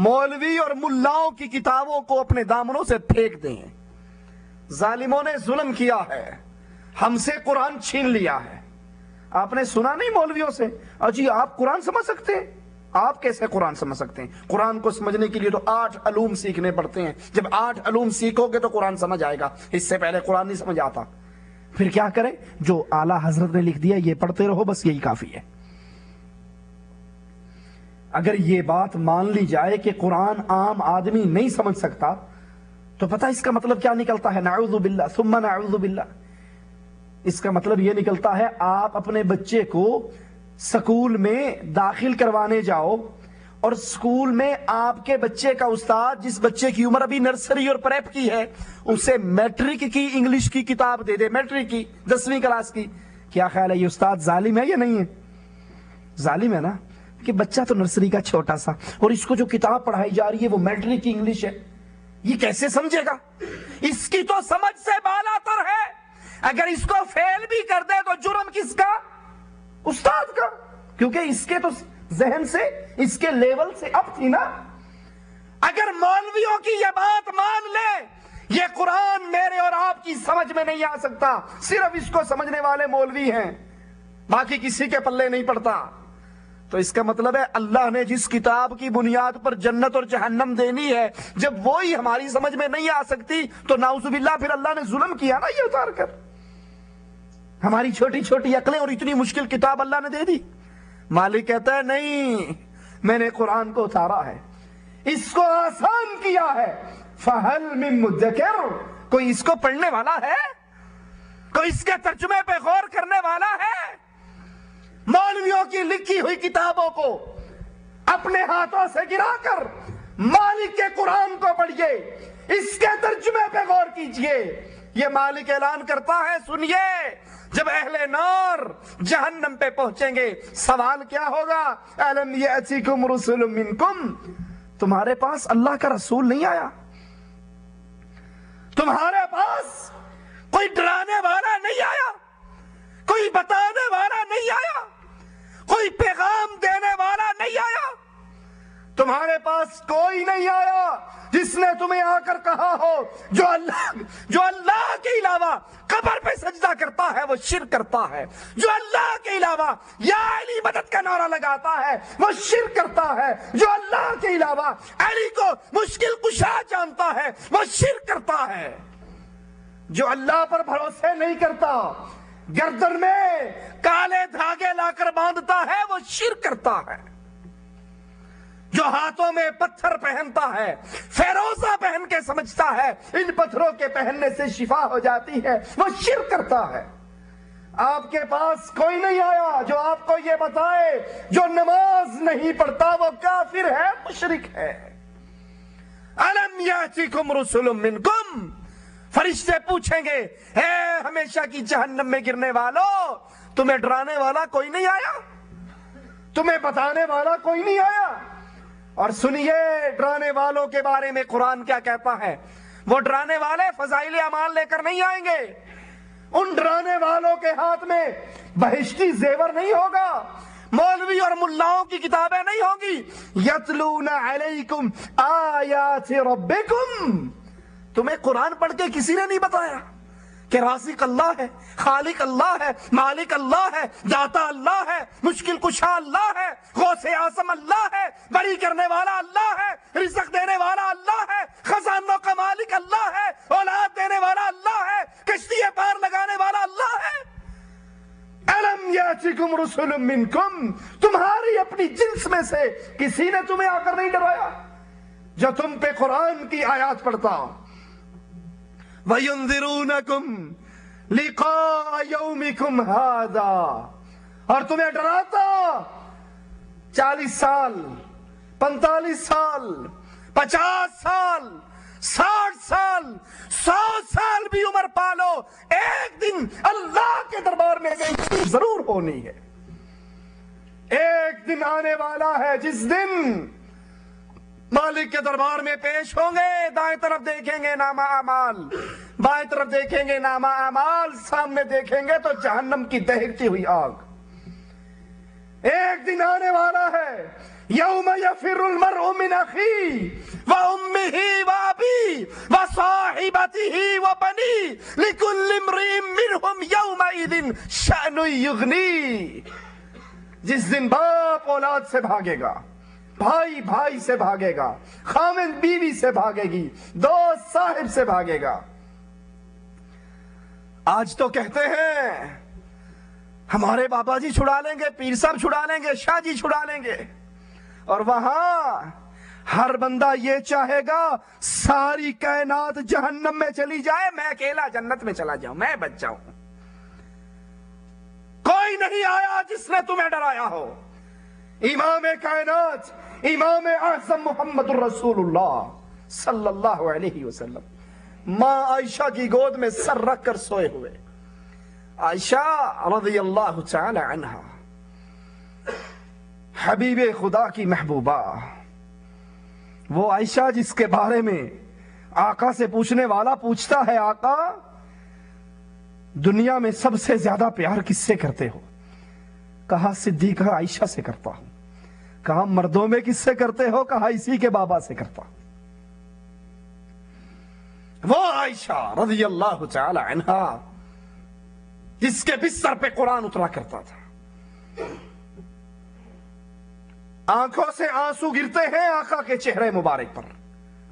مولوی اور ملاؤں کی کتابوں کو اپنے دامنوں سے پھینک دیں. ظالموں نے ظلم کیا ہے، ہم سے قرآن چھین لیا ہے. آپ نے سنا نہیں مولویوں سے، اجی آپ قرآن سمجھ سکتے ہیں؟ آپ کیسے قرآن سمجھ سکتے ہیں؟ قرآن کو سمجھنے کے لیے تو 8 علوم سیکھنے پڑتے ہیں، جب 8 علوم سیکھو گے تو قرآن سمجھ آئے گا، اس سے پہلے قرآن نہیں سمجھ آتا. پھر کیا کریں؟ جو اعلیٰ حضرت نے لکھ دیا یہ پڑھتے رہو، بس یہی کافی ہے. اگر یہ بات مان لی جائے کہ قرآن عام آدمی نہیں سمجھ سکتا تو پتہ اس کا مطلب کیا نکلتا ہے؟ نعوذ باللہ ثم نعوذ باللہ. اس کا مطلب یہ نکلتا ہے آپ اپنے بچے کو سکول میں داخل کروانے جاؤ اور سکول میں آپ کے بچے کا استاد جس بچے کی عمر ابھی نرسری اور پریپ کی ہے اسے میٹرک کی انگلش کی کتاب دے دے، میٹرک کی 10ویں کلاس کی. کیا خیال ہے یہ استاد ظالم ہے یا نہیں ہے؟ ظالم ہے نا، کہ بچہ تو نرسری کا چھوٹا سا اور اس کو جو کتاب پڑھائی جا رہی ہے وہ میٹرک کی انگلش ہے، یہ کیسے سمجھے گا؟ اس کی تو سمجھ سے بالا تر ہے. اگر اس کو فیل بھی کر دے تو جرم کس کا؟ استاد کا، کیونکہ اس کے تو ذہن سے، اس کے لیول سے اب تھی نا. اگر مولویوں کی یہ بات مان لے یہ قرآن میرے اور آپ کی سمجھ میں نہیں آ سکتا، صرف اس کو سمجھنے والے مولوی ہیں، باقی کسی کے پلے نہیں پڑتا، تو اس کا مطلب ہے اللہ نے جس کتاب کی بنیاد پر جنت اور جہنم دینی ہے جب وہی ہماری سمجھ میں نہیں آ سکتی تو نعوذ باللہ پھر اللہ نے ظلم کیا نا یہ اتار کر. ہماری چھوٹی چھوٹی عقلیں اور اتنی مشکل کتاب اللہ نے دے دی. مالک کہتا ہے نہیں، میں نے قرآن کو اتارا ہے، اس کو آسان کیا ہے. فَهَلْ مِن مُدَّكِرٍ، کوئی اس کو پڑھنے والا ہے؟ کوئی اس کے ترجمے پہ غور کرنے والا ہے؟ مولویوں کی لکھی ہوئی کتابوں کو اپنے ہاتھوں سے گرا کر مالک کے قرآن کو پڑھیے، اس کے ترجمے پہ غور کیجئے. یہ مالک اعلان کرتا ہے سنیے، جب اہل نار جہنم پہ پہنچیں گے سوال کیا ہوگا؟ أَلَمْ يَأْتِكُمْ رُسُلٌ مِّنْكُمْ، تمہارے پاس اللہ کا رسول نہیں آیا؟ تمہارے پاس کوئی ڈرانے والا نہیں آیا؟ کوئی بتانے والا نہیں آیا؟ کوئی پیغام دینے والا نہیں آیا؟ تمہارے پاس کوئی نہیں آیا جس نے تمہیں آ کر کہا ہو جو اللہ کے علاوہ قبر پہ سجدہ کرتا ہے وہ شرک کرتا ہے، جو اللہ کے علاوہ یا علی مدد کا نعرہ لگاتا ہے وہ شرک کرتا ہے، جو اللہ کے علاوہ علی کو مشکل کشا جانتا ہے وہ شرک کرتا ہے، جو اللہ پر بھروسے نہیں کرتا، گردن میں کالے دھاگے لا کر باندھتا ہے وہ شرک کرتا ہے، جو ہاتھوں میں پتھر پہنتا ہے فیروزہ پہن کے سمجھتا ہے ان پتھروں کے پہننے سے شفا ہو جاتی ہے وہ شرک کرتا ہے. آپ کے پاس کوئی نہیں آیا جو آپ کو یہ بتائے جو نماز نہیں پڑھتا وہ کافر ہے، مشرک ہے. أَلَمْ يَأْتِكُمْ رُسُلٌ مِّنْكُمْ، فرشتے پوچھیں گے اے ہمیشہ کی جہنم میں گرنے والو، تمہیں ڈرانے والا کوئی نہیں آیا؟ تمہیں بتانے والا کوئی نہیں آیا؟ اور سنیے ڈرانے والوں کے بارے میں قرآن کیا کہتا ہے. وہ ڈرانے والے فضائل اعمال لے کر نہیں آئیں گے، ان ڈرانے والوں کے ہاتھ میں بہشتی زیور نہیں ہوگا، مولوی اور ملاؤں کی کتابیں نہیں ہوں گی. یتلون علیکم آیات ربکم، تمہیں قرآن پڑھ کے کسی نے نہیں بتایا کہ رازق اللہ ہے، خالق اللہ ہے، مالک اللہ ہے، داتا اللہ ہے، مشکل کشا اللہ ہے، غوث اعظم اللہ ہے، بری کرنے والا اللہ ہے، رزق دینے والا اللہ ہے، خزانوں کا مالک اللہ ہے، اولاد دینے والا اللہ ہے، کشتی پار لگانے والا اللہ ہے. أَلَمْ يَأْتِكُمْ رُسُلٌ مِّنْكُمْ، تمہاری اپنی جنس میں سے کسی نے تمہیں آ کر نہیں ڈرایا جو تم پہ قرآن کی آیات پڑھتا. وَيُنذِرُونَكُمْ لِقَاءَ يَوْمِكُمْ هَذَا، اور تمہیں ڈراتا 40 سال 45 سال 50 سال 60 سال 100 سال بھی عمر پالو، ایک دن اللہ کے دربار میں گئی ضرور ہونی ہے. ایک دن آنے والا ہے جس دن مالک کے دربار میں پیش ہوں گے، دائیں طرف دیکھیں گے نامہ اعمال، بائیں طرف دیکھیں گے نامہ اعمال، سامنے دیکھیں گے تو جہنم کی دہکتی ہوئی آگ. ایک دن آنے والا ہے یوم یفر المرء من اخیہ وامہ وابیہ وصاحبتہ وبنیہ لکل امرئ منہم یومئذ شأن یغنیہ. جس دن باپ اولاد سے بھاگے گا، بھائی بھائی سے بھاگے گا، خاوند بیوی سے بھاگے گی، دوست صاحب سے بھاگے گا. آج تو کہتے ہیں ہمارے بابا جی چھڑا لیں گے، پیر صاحب چھڑا لیں گے، شاہ جی چھڑا لیں گے، اور وہاں ہر بندہ یہ چاہے گا ساری کائنات جہنم میں چلی جائے، میں اکیلا جنت میں چلا جاؤں، میں بچ جاؤں. کوئی نہیں آیا جس نے تمہیں ڈرایا ہو. امام کائنات امام اعظم محمد الرسول اللہ صلی اللہ علیہ وسلم ماں عائشہ کی گود میں سر رکھ کر سوئے ہوئے. عائشہ رضی اللہ تعالی عنہا حبیب خدا کی محبوبہ، وہ عائشہ جس کے بارے میں آقا سے پوچھنے والا پوچھتا ہے آقا دنیا میں سب سے زیادہ پیار کس سے کرتے ہو؟ کہا صدیقہ عائشہ سے کرتا ہوں۔ کہا مردوں میں کس سے کرتے ہو؟ کہا اسی کے بابا سے کرتا ہوں۔ وہ عائشہ رضی اللہ تعالی عنہا جس کے بستر پہ قرآن اترا کرتا تھا، آنکھوں سے آنسو گرتے ہیں آقا کے چہرے مبارک پر،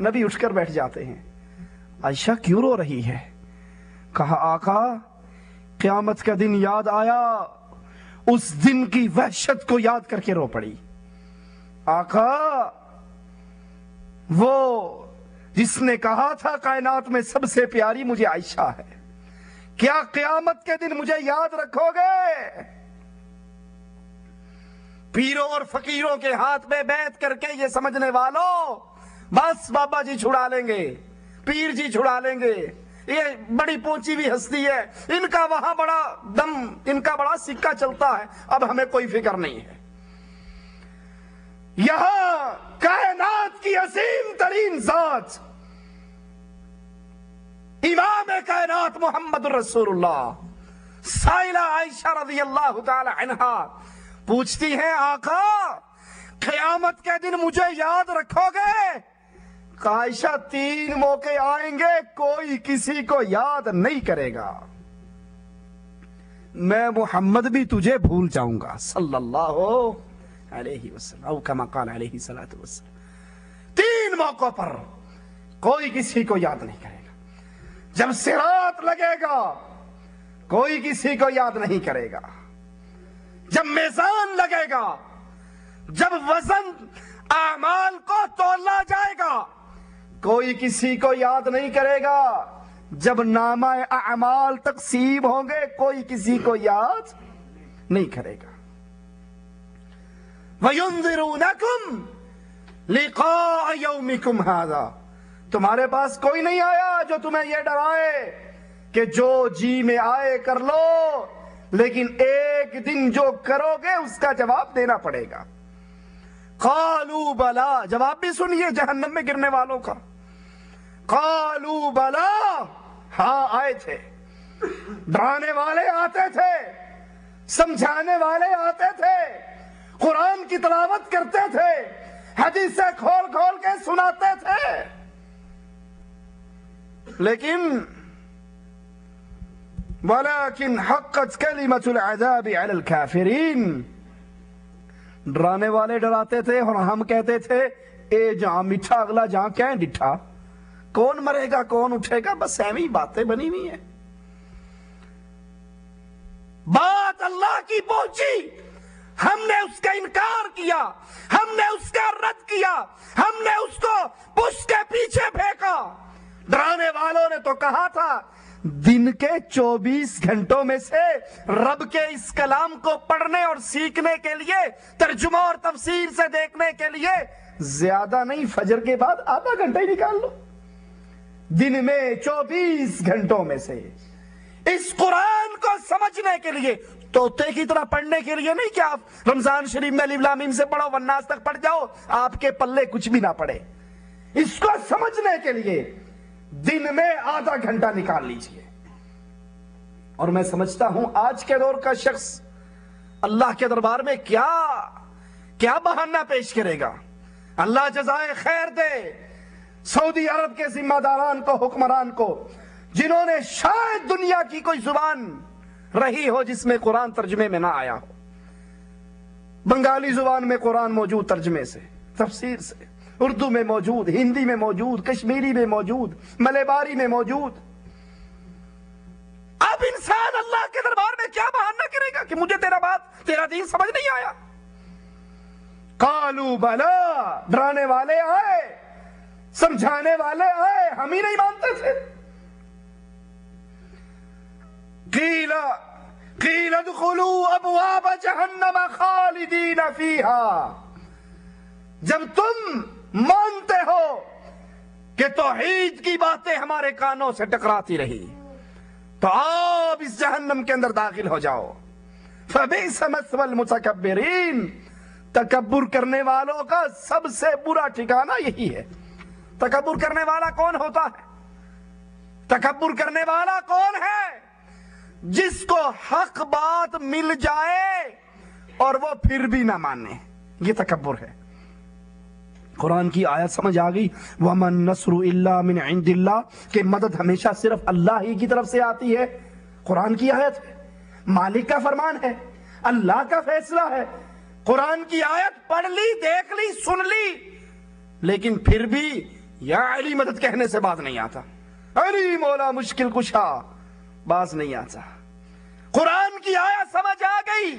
نبی اٹھ کر بیٹھ جاتے ہیں۔ عائشہ کیوں رو رہی ہے؟ کہا آقا قیامت کا دن یاد آیا، اس دن کی وحشت کو یاد کر کے رو پڑی۔ آقا وہ جس نے کہا تھا کائنات میں سب سے پیاری مجھے عائشہ ہے، کیا قیامت کے دن مجھے یاد رکھو گے؟ پیروں اور فقیروں کے ہاتھ میں بیعت کر کے یہ سمجھنے والوں بس بابا جی چھڑا لیں گے، پیر جی چھڑا لیں گے، یہ بڑی پہنچی ہوئی ہستی ہے، ان کا وہاں بڑا دم، ان کا بڑا سکہ چلتا ہے، اب ہمیں کوئی فکر نہیں ہے۔ یہاں کائنات کی عظیم ترین ذات امام کائنات محمد رسول اللہ سائلہ عائشہ رضی اللہ تعالی عنہا پوچھتی ہیں آقا قیامت کے دن مجھے یاد رکھو گے؟ عائشہ 3 موقع آئیں گے کوئی کسی کو یاد نہیں کرے گا، میں محمد بھی تجھے بھول جاؤں گا صلی اللہ علیہ وسلم، او کما قال علیہ الصلوۃ والسلام۔ 3 موقعوں پر کوئی کسی کو یاد نہیں کرے گا۔ جب صراط لگے گا کوئی کسی کو یاد نہیں کرے گا، جب میزان لگے گا، جب وزن اعمال کو تولا جائے گا کوئی کسی کو یاد نہیں کرے گا، جب نامہ اعمال تقسیم ہوں گے کوئی کسی کو یاد نہیں کرے گا۔ وَيُنذِرُونَكُمْ لِقَاءَ يَوْمِكُمْ هَذَا، تمہارے پاس کوئی نہیں آیا جو تمہیں یہ ڈرائے کہ جو جی میں آئے کر لو، لیکن ایک دن جو کرو گے اس کا جواب دینا پڑے گا۔ قالوا بلا، جواب بھی سنیے جہنم میں گرنے والوں کا۔ قالوا بلا، ہاں آئے تھے، ڈرانے والے آتے تھے، سمجھانے والے آتے تھے، قرآن کی تلاوت کرتے تھے، حدیثیں کھول کھول کے سناتے تھے، لیکن وَلَكِنْ حَقَّتْ كَلِمَةُ الْعَذَابِ عَلَى الْكَافِرِينَ، ڈرانے والے ڈراتے تھے اور ہم کہتے تھے اے جہاں میٹھا اگلا جہاں کہیں ڈٹھا، کون مرے گا کون اٹھے گا، بس ایویں باتیں بنی ہوئی ہیں۔ بات اللہ کی پہنچی، ہم نے اس کا انکار کیا، ہم نے اس کا رد کیا، ہم نے اس کو پشت کے پیچھے پھینکا۔ ڈرانے والوں نے تو کہا تھا دن کے 24 گھنٹوں میں سے رب کے اس کلام کو پڑھنے اور سیکھنے کے لیے، ترجمہ اور تفسیر سے دیکھنے کے لیے زیادہ نہیں فجر کے بعد آدھا گھنٹہ ہی نکال لو، دن میں 24 گھنٹوں میں سے اس قرآن کو سمجھنے کے لیے، طوطے کی طرح پڑھنے کے لیے نہیں کہ آپ رمضان شریف میں الف لام میم سے پڑھو والناس تک پڑھ جاؤ آپ کے پلے کچھ بھی نہ پڑے، اس کو سمجھنے کے لیے دن میں آدھا گھنٹہ نکال لیجئے۔ اور میں سمجھتا ہوں آج کے دور کا شخص اللہ کے دربار میں کیا بہانہ پیش کرے گا؟ اللہ جزائے خیر دے سعودی عرب کے ذمہ داران کو، حکمران کو، جنہوں نے شاید دنیا کی کوئی زبان رہی ہو جس میں قرآن ترجمے میں نہ آیا ہو۔ بنگالی زبان میں قرآن موجود ترجمے سے، تفسیر سے، اردو میں موجود، ہندی میں موجود، کشمیری میں موجود، ملیباری میں موجود۔ اب انسان اللہ کے دربار میں کیا بہانہ کرے گا کہ مجھے تیرا دین سمجھ نہیں آیا؟ قالوا بلا، ڈرانے والے آئے، سمجھانے والے آئے، ہم ہی نہیں مانتے تھے۔ قیل ادخلوا ابواب جہنم خالدین فیہا، جب تم مانتے ہو کہ توحید کی باتیں ہمارے کانوں سے ٹکراتی رہی تو آپ اس جہنم کے اندر داخل ہو جاؤ۔ فبئس مثوى المتکبرین، تکبر کرنے والوں کا سب سے برا ٹھکانہ یہی ہے۔ تکبر کرنے والا کون ہوتا ہے؟ تکبر کرنے والا کون ہے؟ جس کو حق بات مل جائے اور وہ پھر بھی نہ مانے، یہ تکبر ہے۔ قرآن کی آیت سمجھ آ گئی، وَمَن نَّصْرُ إِلَّا مِنْ عِنْدِ اللَّهِ، کہ مدد ہمیشہ صرف اللہ ہی کی طرف سے آتی ہے۔ قرآن کی آیت ہے، مالک کا فرمان ہے، اللہ کا فیصلہ ہے۔ قرآن کی آیت پڑھ لی، دیکھ لی، سن لی، لیکن پھر بھی یا علی مدد کہنے سے باز نہیں آتا، علی مولا مشکل کشا باز نہیں آتا۔ قرآن کی آیت سمجھ آ گئی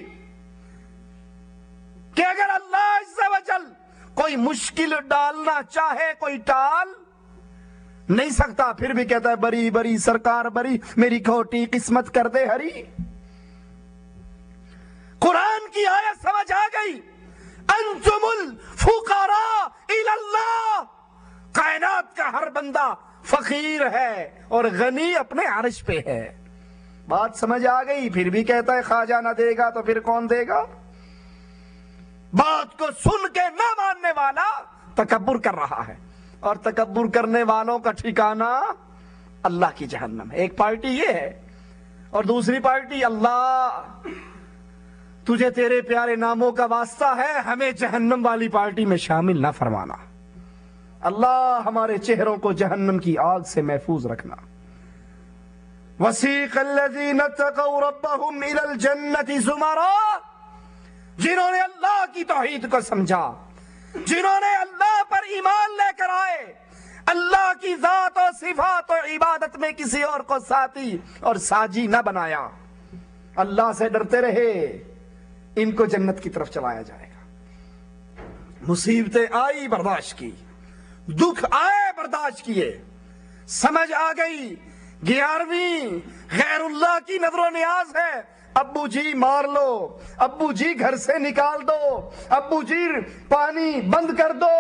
کہ اگر اللہ عز و جل کوئی مشکل ڈالنا چاہے کوئی ٹال نہیں سکتا، پھر بھی کہتا ہے بری بری سرکار بری، میری کھوٹی قسمت کر دے ہری۔ قرآن کی آیت سمجھ آ گئی، انتم الفقراء الی اللہ، کائنات کا ہر بندہ فقیر ہے اور غنی اپنے عرش پہ ہے۔ بات سمجھ آ گئی، پھر بھی کہتا ہے خواجہ نہ دے گا تو پھر کون دے گا؟ بات کو سن کے نہ ماننے والا تکبر کر رہا ہے، اور تکبر کرنے والوں کا ٹھکانہ اللہ کی جہنم ہے۔ ایک پارٹی یہ ہے اور دوسری پارٹی اللہ تجھے تیرے پیارے ناموں کا واسطہ ہے ہمیں جہنم والی پارٹی میں شامل نہ فرمانا، اللہ ہمارے چہروں کو جہنم کی آگ سے محفوظ رکھنا۔ وَسِيقَ الَّذِينَ اتَّقَوْا رَبَّهُمْ إِلَى الْجَنَّةِ زُمَرًا، جنہوں نے اللہ کی توحید کو سمجھا، جنہوں نے اللہ پر ایمان لے کر آئے، اللہ کی ذات و صفات و عبادت میں کسی اور کو ساتھی اور ساجی نہ بنایا، اللہ سے ڈرتے رہے، ان کو جنت کی طرف چلایا جائے گا۔ مصیبتیں آئی برداشت کی، دکھ آئے برداشت کیے، سمجھ آ گئی 11ویں غیر اللہ کی نظر و نیاز ہے، ابو جی مار لو، ابو جی گھر سے نکال دو، ابو جی پانی بند کر دو،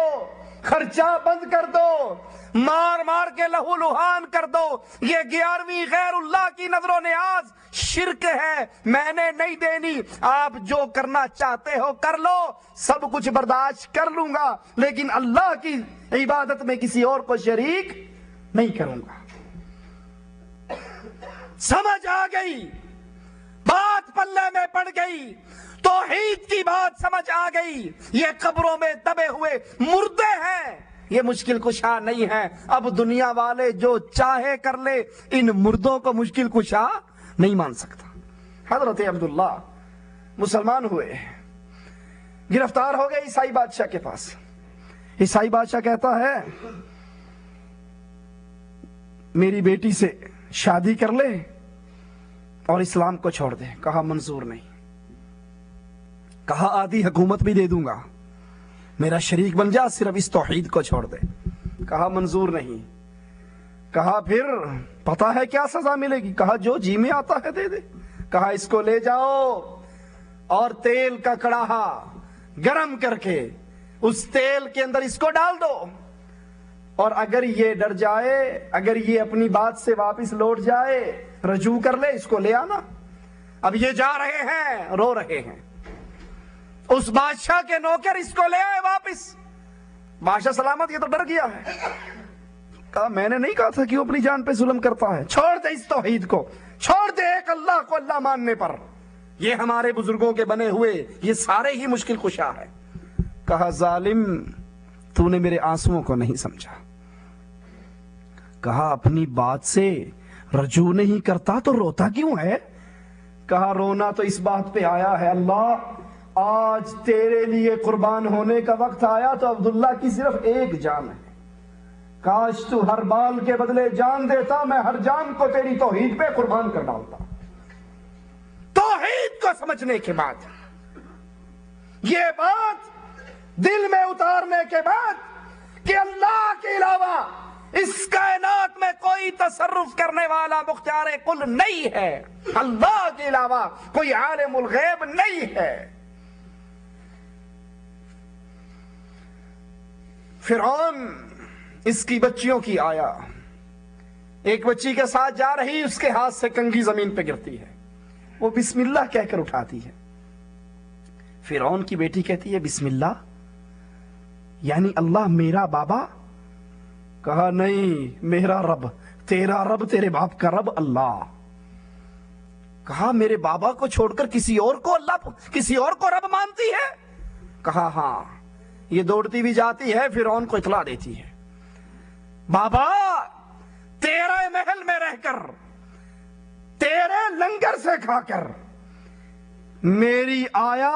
خرچہ بند کر دو، مار مار کے لہو لہان کر دو، یہ 11ویں غیر اللہ کی نظر و نیاز شرک ہے، میں نے نہیں دینی، آپ جو کرنا چاہتے ہو کر لو، سب کچھ برداشت کر لوں گا، لیکن اللہ کی عبادت میں کسی اور کو شریک نہیں کروں گا۔ سمجھ آ گئی، بات پلے میں پڑ گئی، توحید کی بات سمجھ آ گئی، یہ قبروں میں دبے ہوئے مردے ہیں، یہ مشکل کشا نہیں ہے، اب دنیا والے جو چاہے کر لے، ان مردوں کو مشکل کشا نہیں مان سکتا۔ حضرت عبداللہ مسلمان ہوئے، گرفتار ہو گئے عیسائی بادشاہ کے پاس۔ عیسائی بادشاہ کہتا ہے میری بیٹی سے شادی کر لے اور اسلام کو چھوڑ دے۔ کہا منظور نہیں، کہا آدھی حکومت بھی دے دوں گا، میرا شریک بن جا، صرف اس توحید کو چھوڑ دے۔ کہا منظور نہیں، کہا پھر پتا ہے کیا سزا ملے گی؟ کہا جو جی میں آتا ہے دے دے۔ کہا اس کو لے جاؤ اور تیل کا کڑاہا گرم کر کے اس تیل کے اندر اس کو ڈال دو، اور اگر یہ ڈر جائے، اگر یہ اپنی بات سے واپس لوٹ جائے، رجوع کر لے، اس کو لے آنا۔ اب یہ جا رہے ہیں، رو رہے ہیں، اس بادشاہ کے نوکر اس کو لے آئے واپس۔ بادشاہ سلامت، یہ تو ڈر گیا ہے۔ کہا میں نے نہیں کہا تھا کہ وہ اپنی جان پہ ظلم کرتا ہے، چھوڑ دے اس توحید کو، چھوڑ دے ایک اللہ کو اللہ ماننے پر، یہ ہمارے بزرگوں کے بنے ہوئے یہ سارے ہی مشکل کشا ہے۔ کہا ظالم، تو نے میرے آنسوؤں کو نہیں سمجھا۔ کہا اپنی بات سے رجوع نہیں کرتا تو روتا کیوں ہے؟ کہا رونا تو اس بات پہ آیا ہے، اللہ آج تیرے لیے قربان ہونے کا وقت آیا تو عبداللہ کی صرف ایک جان ہے، کاش تو ہر بال کے بدلے جان دیتا، میں ہر جان کو تیری توحید پہ قربان کر ڈالتا۔ توحید کو سمجھنے کے بعد، یہ بات دل میں اتارنے کے بعد کہ اللہ کے علاوہ اس کائنات میں کوئی تصرف کرنے والا مختار کل نہیں ہے، اللہ کے علاوہ کوئی عالم الغیب نہیں ہے۔ فرعون اس کی بچیوں کی آیا، ایک بچی کے ساتھ جا رہی، اس کے ہاتھ سے کنگھی زمین پہ گرتی ہے، وہ بسم اللہ کہہ کر اٹھاتی ہے۔ فرعون کی بیٹی کہتی ہے بسم اللہ، یعنی اللہ میرا بابا کہا نہیں، میرا رب، تیرا رب، تیرے باپ کا رب اللہ۔ کہا میرے بابا کو چھوڑ کر کسی اور کو اللہ، کسی اور کو رب مانتی ہے؟ کہا ہاں۔ یہ دوڑتی بھی جاتی ہے، فرعون کو اطلاع دیتی ہے، بابا تیرے محل میں رہ کر، تیرے لنگر سے کھا کر میری آیا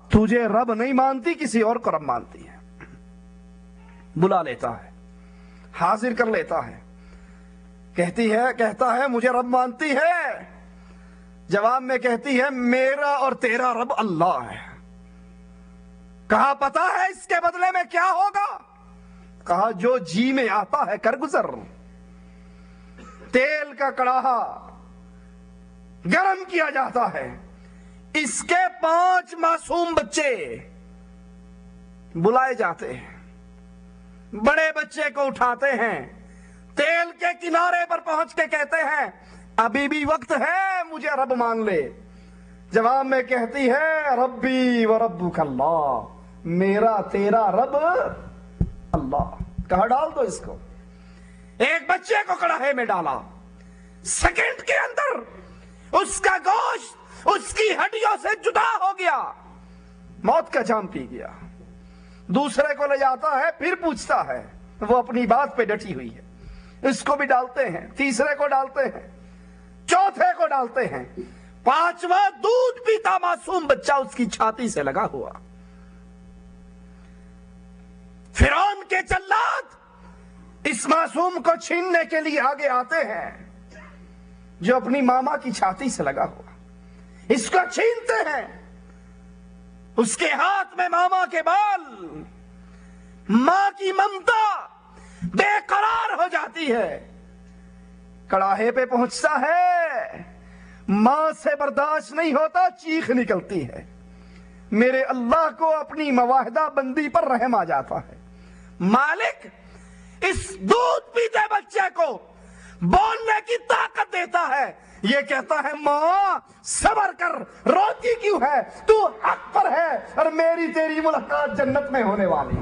تجھے رب نہیں مانتی، کسی اور کو رب مانتی ہے۔ بلا لیتا ہے، حاضر کر لیتا ہے، کہتا ہے مجھے رب مانتی ہے؟ جواب میں کہتی ہے میرا اور تیرا رب اللہ ہے۔ کہا پتا ہے اس کے بدلے میں کیا ہوگا؟ کہا جو جی میں آتا ہے کر گزر۔ تیل کا کڑاہا گرم کیا جاتا ہے، اس کے 5 معصوم بچے بلائے جاتے ہیں، بڑے بچے کو اٹھاتے ہیں، تیل کے کنارے پر پہنچ کے کہتے ہیں ابھی بھی وقت ہے، مجھے رب مان لے۔ جواب میں کہتی ہے ربی و ربک اللہ، میرا تیرا رب اللہ۔ کہاں ڈال دو اس کو۔ ایک بچے کو کڑاہے میں ڈالا، سیکنڈ کے اندر اس کا گوشت اس کی ہڈیوں سے جدا ہو گیا، موت کا جام پی گیا۔ دوسرے کو لے جاتا ہے، پھر پوچھتا ہے، وہ اپنی بات پہ ڈٹی ہوئی ہے، اس کو بھی ڈالتے ہیں، تیسرے کو ڈالتے ہیں، چوتھے کو ڈالتے ہیں، 5واں دودھ پیتا معصوم بچہ اس کی چھاتی سے لگا ہوا۔ فرعون کے جلاد اس معصوم کو چھیننے کے لیے آگے آتے ہیں، جو اپنی ماما کی چھاتی سے لگا ہوا، اس کو چھینتے ہیں۔ اس کے ہاتھ میں ماما کے بال، ماں کی ممتا بے قرار ہو جاتی ہے۔ کڑاہے پہ پہنچتا ہے، ماں سے برداشت نہیں ہوتا، چیخ نکلتی ہے۔ میرے اللہ کو اپنی مواہدہ بندی پر رحم آ جاتا ہے۔ مالک اس دودھ پیتے بچے کو بولنے کی طاقت دیتا ہے، یہ کہتا ہے ماں صبر کر، روتی کیوں ہے، تو حق پر ہے اور میری تیری ملاقات جنت میں ہونے والی۔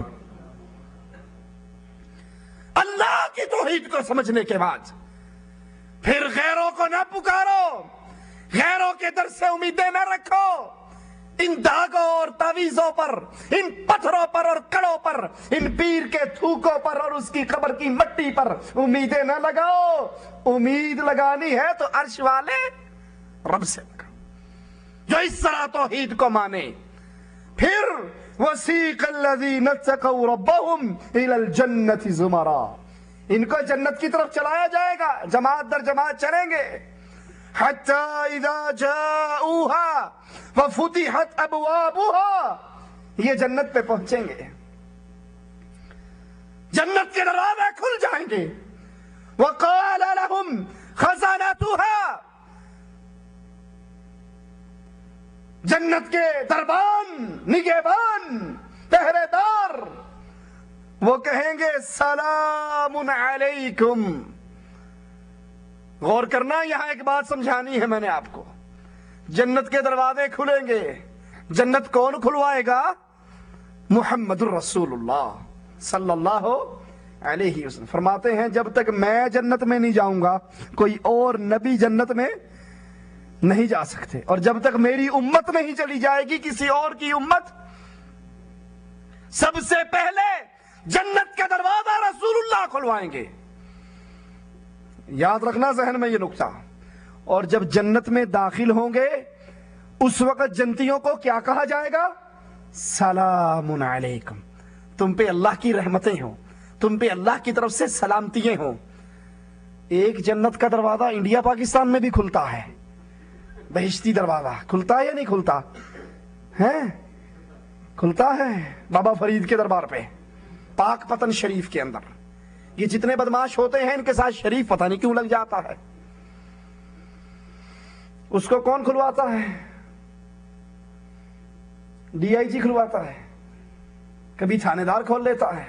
اللہ کی توحید کو سمجھنے کے بعد پھر غیروں کو نہ پکارو، غیروں کے در سے امیدیں نہ رکھو، ان دھاگوں اور تعویذوں پر، ان پتھروں پر اور کڑوں پر، ان پیر کے تھوکوں پر اور اس کی قبر کی مٹی پر امیدیں نہ لگاؤ۔ امید لگانی ہے تو عرش والے رب سے لگاؤ، جو اس طرح توحید کو مانے۔ پھر وَسِيقَ الَّذِينَ اتَّقَوْا رَبَّهُمْ إِلَى الْجَنَّةِ زُمَرًا، ان کو جنت کی طرف چلایا جائے گا، جماعت در جماعت چلیں گے۔ حَتَّى إِذَا جَاءُوهَا وَفُتِحَتْ أَبْوَابُهَا، یہ جنت پہ پہنچیں گے، جنت کے دروازے کھل جائیں گے۔ وَقَالَ لَهُمْ خَزَنَتُهَا، جنت کے دربان، نگہبان، پہرے دار، وہ کہیں گے سلام علیکم۔ غور کرنا، یہاں ایک بات سمجھانی ہے میں نے آپ کو۔ جنت کے دروازے کھلیں گے، جنت کون کھلوائے گا؟ محمد الرسول اللہ صلی اللہ علیہ وسلم فرماتے ہیں جب تک میں جنت میں نہیں جاؤں گا کوئی اور نبی جنت میں نہیں جا سکتے، اور جب تک میری امت نہیں چلی جائے گی کسی اور کی امت، سب سے پہلے جنت کا دروازہ رسول اللہ کھلوائیں گے۔ یاد رکھنا ذہن میں یہ نقطہ۔ اور جب جنت میں داخل ہوں گے اس وقت جنتیوں کو کیا کہا جائے گا؟ سلام علیکم، تم پہ اللہ کی رحمتیں ہوں، تم پہ اللہ کی طرف سے سلامتیاں ہوں۔ ایک جنت کا دروازہ انڈیا پاکستان میں بھی کھلتا ہے، بہشتی دروازہ کھلتا ہے یا نہیں کھلتا ہے؟ کھلتا ہے بابا فرید کے دربار پہ، پاک پتن شریف کے اندر۔ یہ جتنے بدماش ہوتے ہیں ان کے ساتھ شریف پتہ نہیں کیوں لگ جاتا ہے۔ اس کو کون کھلواتا ہے؟ ڈی آئی جی کھلواتا ہے، کبھی تھانے دار کھول لیتا ہے،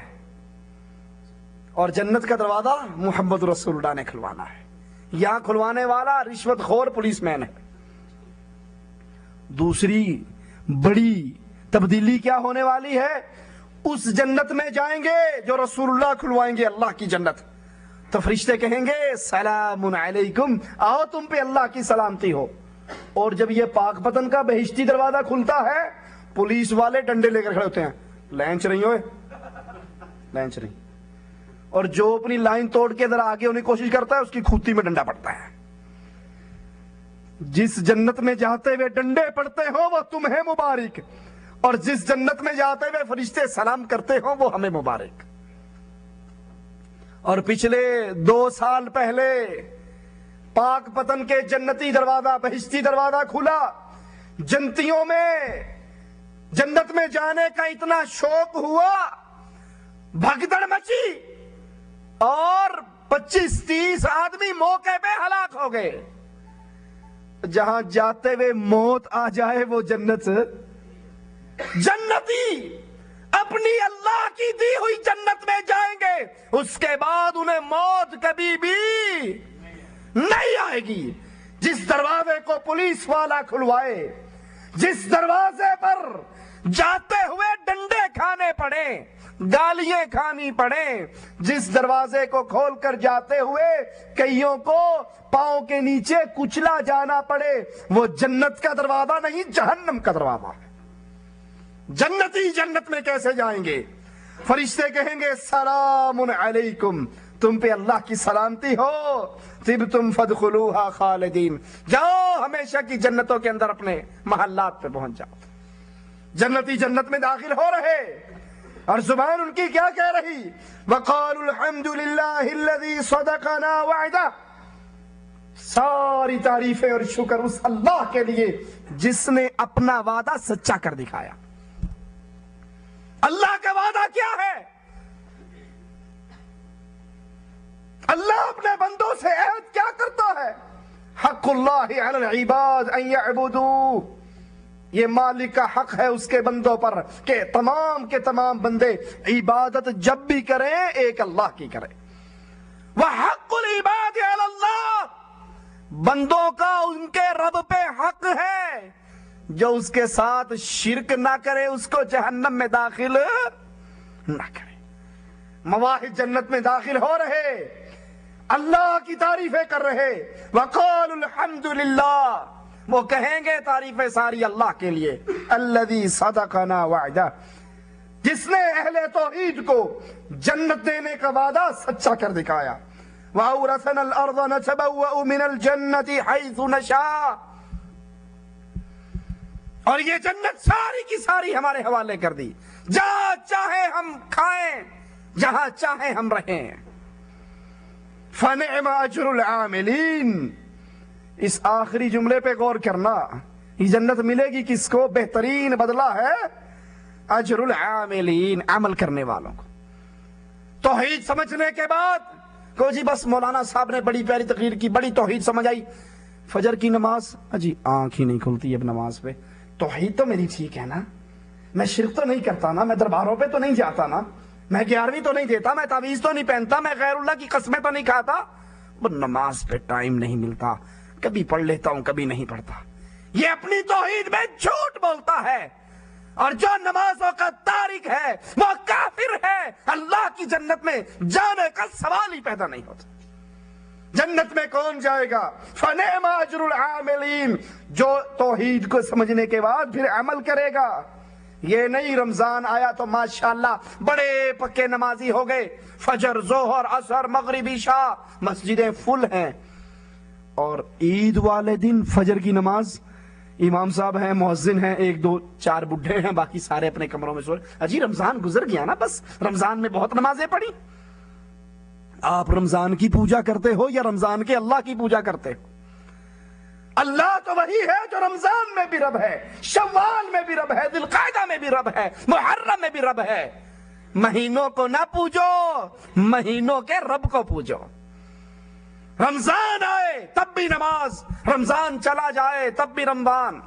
اور جنت کا دروازہ محمد رسول اللہ نے کھلوانا ہے۔ یہاں کھلوانے والا رشوت خور پولیس مین ہے۔ دوسری بڑی تبدیلی کیا ہونے والی ہے؟ اس جنت میں جائیں گے جو رسول اللہ کھلوائیں گے، اللہ کی جنت. تو فرشتے کہیں گے سلام علیکم، آؤ تم پہ اللہ کی سلامتی ہو. اور جب یہ پاک پتن کا بہشتی دروازہ کھلتا ہے، پولیس والے ڈنڈے لے کر کھڑے ہوتے ہیں، لینچ رہی ہوئے لینچ رہی. اور جو اپنی لائن توڑ کے ذرا آگے ہونے کی کوشش کرتا ہے اس کی کھوتی میں ڈنڈا پڑتا ہے. جس جنت میں جاتے ہوئے ڈنڈے پڑتے ہو وہ تمہیں مبارک، اور جس جنت میں جاتے ہوئے فرشتے سلام کرتے ہو وہ ہمیں مبارک. اور پچھلے 2 سال پہلے پاک پتن کے جنتی دروازہ، بہشتی دروازہ کھلا. جنتیوں میں جنت میں جانے کا اتنا شوق ہوا، بھگدڑ مچی، اور 25-30 آدمی موقع پہ ہلاک ہو گئے. جہاں جاتے ہوئے موت آ جائے وہ جنت. جنتی اپنی اللہ کی دی ہوئی جنت میں جائیں گے، اس کے بعد انہیں موت کبھی بھی نہیں آئے گی. جس دروازے کو پولیس والا کھلوائے، جس دروازے پر جاتے ہوئے ڈنڈے کھانے پڑے، گالیاں کھانی پڑے، جس دروازے کو کھول کر جاتے ہوئے کئیوں کو پاؤں کے نیچے کچلا جانا پڑے، وہ جنت کا دروازہ نہیں، جہنم کا دروازہ ہے. جنتی جنت میں کیسے جائیں گے؟ فرشتے کہیں گے سلام علیکم، تم پہ اللہ کی سلامتی ہو، طبتم فادخلوها خالدین، جاؤ ہمیشہ کی جنتوں کے اندر اپنے محلات پہ پہنچ جاؤ. جنتی جنت میں داخل ہو رہے، اور زبان ان کی کیا کہہ رہی؟ وقالوا الحمد للہ الذی صدقنا وعدہ. ساری تعریفیں اور شکر اس اللہ کے لیے جس نے اپنا وعدہ سچا کر دکھایا. اللہ کا وعدہ کیا ہے؟ اللہ اپنے بندوں سے عہد کیا کرتا ہے؟ حق اللہ علی العباد ان یعبدوہ، یہ مالک کا حق ہے اس کے بندوں پر کہ تمام کے تمام بندے عبادت جب بھی کریں ایک اللہ کی کریں. وحق العباد علی اللہ، بندوں کا ان کے رب پہ حق ہے، جو اس کے ساتھ شرک نہ کرے اس کو جہنم میں داخل نہ کرے. مواہد جنت میں داخل ہو رہے، اللہ کی تعریفیں کر رہے. وقالوا الحمد للہ، وہ کہیں گے تعریفیں ساری اللہ کے لیے. الذی صدقنا وعدہ، جس نے اہل توحید کو جنت دینے کا وعدہ سچا کر دکھایا. وَأَوْرَثَنَا الْأَرْضَ نَتَبَوَّأُ مِنَ الْجَنَّةِ حَيْثُ نَشَاءُ، اور یہ جنت ساری کی ساری ہمارے حوالے کر دی، جہاں چاہے ہم کھائیں، جہاں چاہے ہم رہیں. فَنِعْمَ أَجْرُ الْعَامِلِينَ، اس آخری جملے پہ غور کرنا. یہ جنت ملے گی کس کو؟ بہترین بدلہ ہے اجر العاملین، عمل کرنے والوں کو. توحید سمجھنے کے بعد کو جی بس مولانا صاحب نے بڑی پیاری تقریر کی، بڑی توحید سمجھ آئی، فجر کی نماز جی آنکھ ہی نہیں کھلتی اب نماز پہ. توحید تو میری ٹھیک ہے نا، میں شرک تو نہیں کرتا نا، میں درباروں پہ تو نہیں جاتا نا، میں 11ویں تو نہیں دیتا، میں تعویذ تو نہیں پہنتا، میں غیر اللہ کی قسمیں تو نہیں کھاتا، وہ نماز پہ ٹائم نہیں ملتا، کبھی پڑھ لیتا ہوں کبھی نہیں پڑھتا. یہ اپنی توحید میں جھوٹ بولتا ہے، اور جو نمازوں کا تارک ہے وہ کافر ہے. اللہ کی جنت میں جانے کا سوال ہی پیدا نہیں ہوتا. جنت میں کون جائے گا؟ فنعم اجر العاملین، جو توحید کو سمجھنے کے بعد پھر عمل کرے گا. یہ نہیں رمضان آیا تو ماشاءاللہ بڑے پکے نمازی ہو گئے، فجر، ظہر، عصر، مغرب، عشاء مسجدیں فل ہیں، اور عید والے دن فجر کی نماز امام صاحب ہیں، مؤذن ہیں، 1 2 4 بڈھے ہیں، باقی سارے اپنے کمروں میں سو رہے. اجی رمضان گزر گیا نا، بس رمضان میں بہت نمازیں پڑھی. آپ رمضان کی پوجا کرتے ہو یا رمضان کے اللہ کی پوجا کرتے ہو؟ اللہ تو وہی ہے جو رمضان میں بھی رب ہے، شوال میں بھی رب ہے، ذی القعدہ میں بھی رب ہے، محرم میں بھی رب ہے. مہینوں کو نہ پوجو، مہینوں کے رب کو پوجو. رمضان آئے تب بھی نماز، رمضان چلا جائے تب بھی رمضان،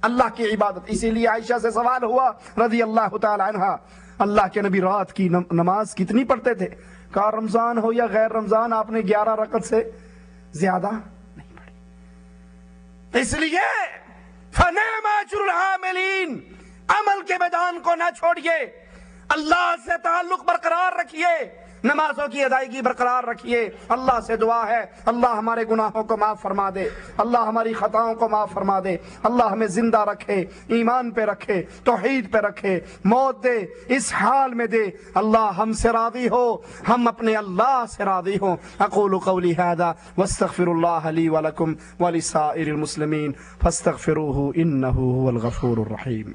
اللہ کی عبادت. اسی لیے عائشہ سے سوال ہوا رضی اللہ تعالی عنہ، اللہ کے نبی رات کی نماز کتنی پڑھتے تھے؟ کہا رمضان ہو یا غیر رمضان آپ نے 11 رکعت سے زیادہ نہیں پڑھی. اس لیے فنعم اجر العاملین، عمل کے میدان کو نہ چھوڑیے. اللہ سے تعلق برقرار رکھیے، نمازوں کی ادائیگی برقرار رکھیے۔ اللہ سے دعا ہے اللہ ہمارے گناہوں کو معاف فرما دے، اللہ ہماری خطاؤں کو معاف فرما دے، اللہ ہمیں زندہ رکھے، ایمان پہ رکھے، توحید پہ رکھے، موت دے اس حال میں دے اللہ ہم سے راضی ہو، ہم اپنے اللہ سے راضی ہوں۔ اقول قولی ھذا واستغفر اللہ لی ولکم ولسائر المسلمین فاستغفروہ انہ هو الغفور الرحیم۔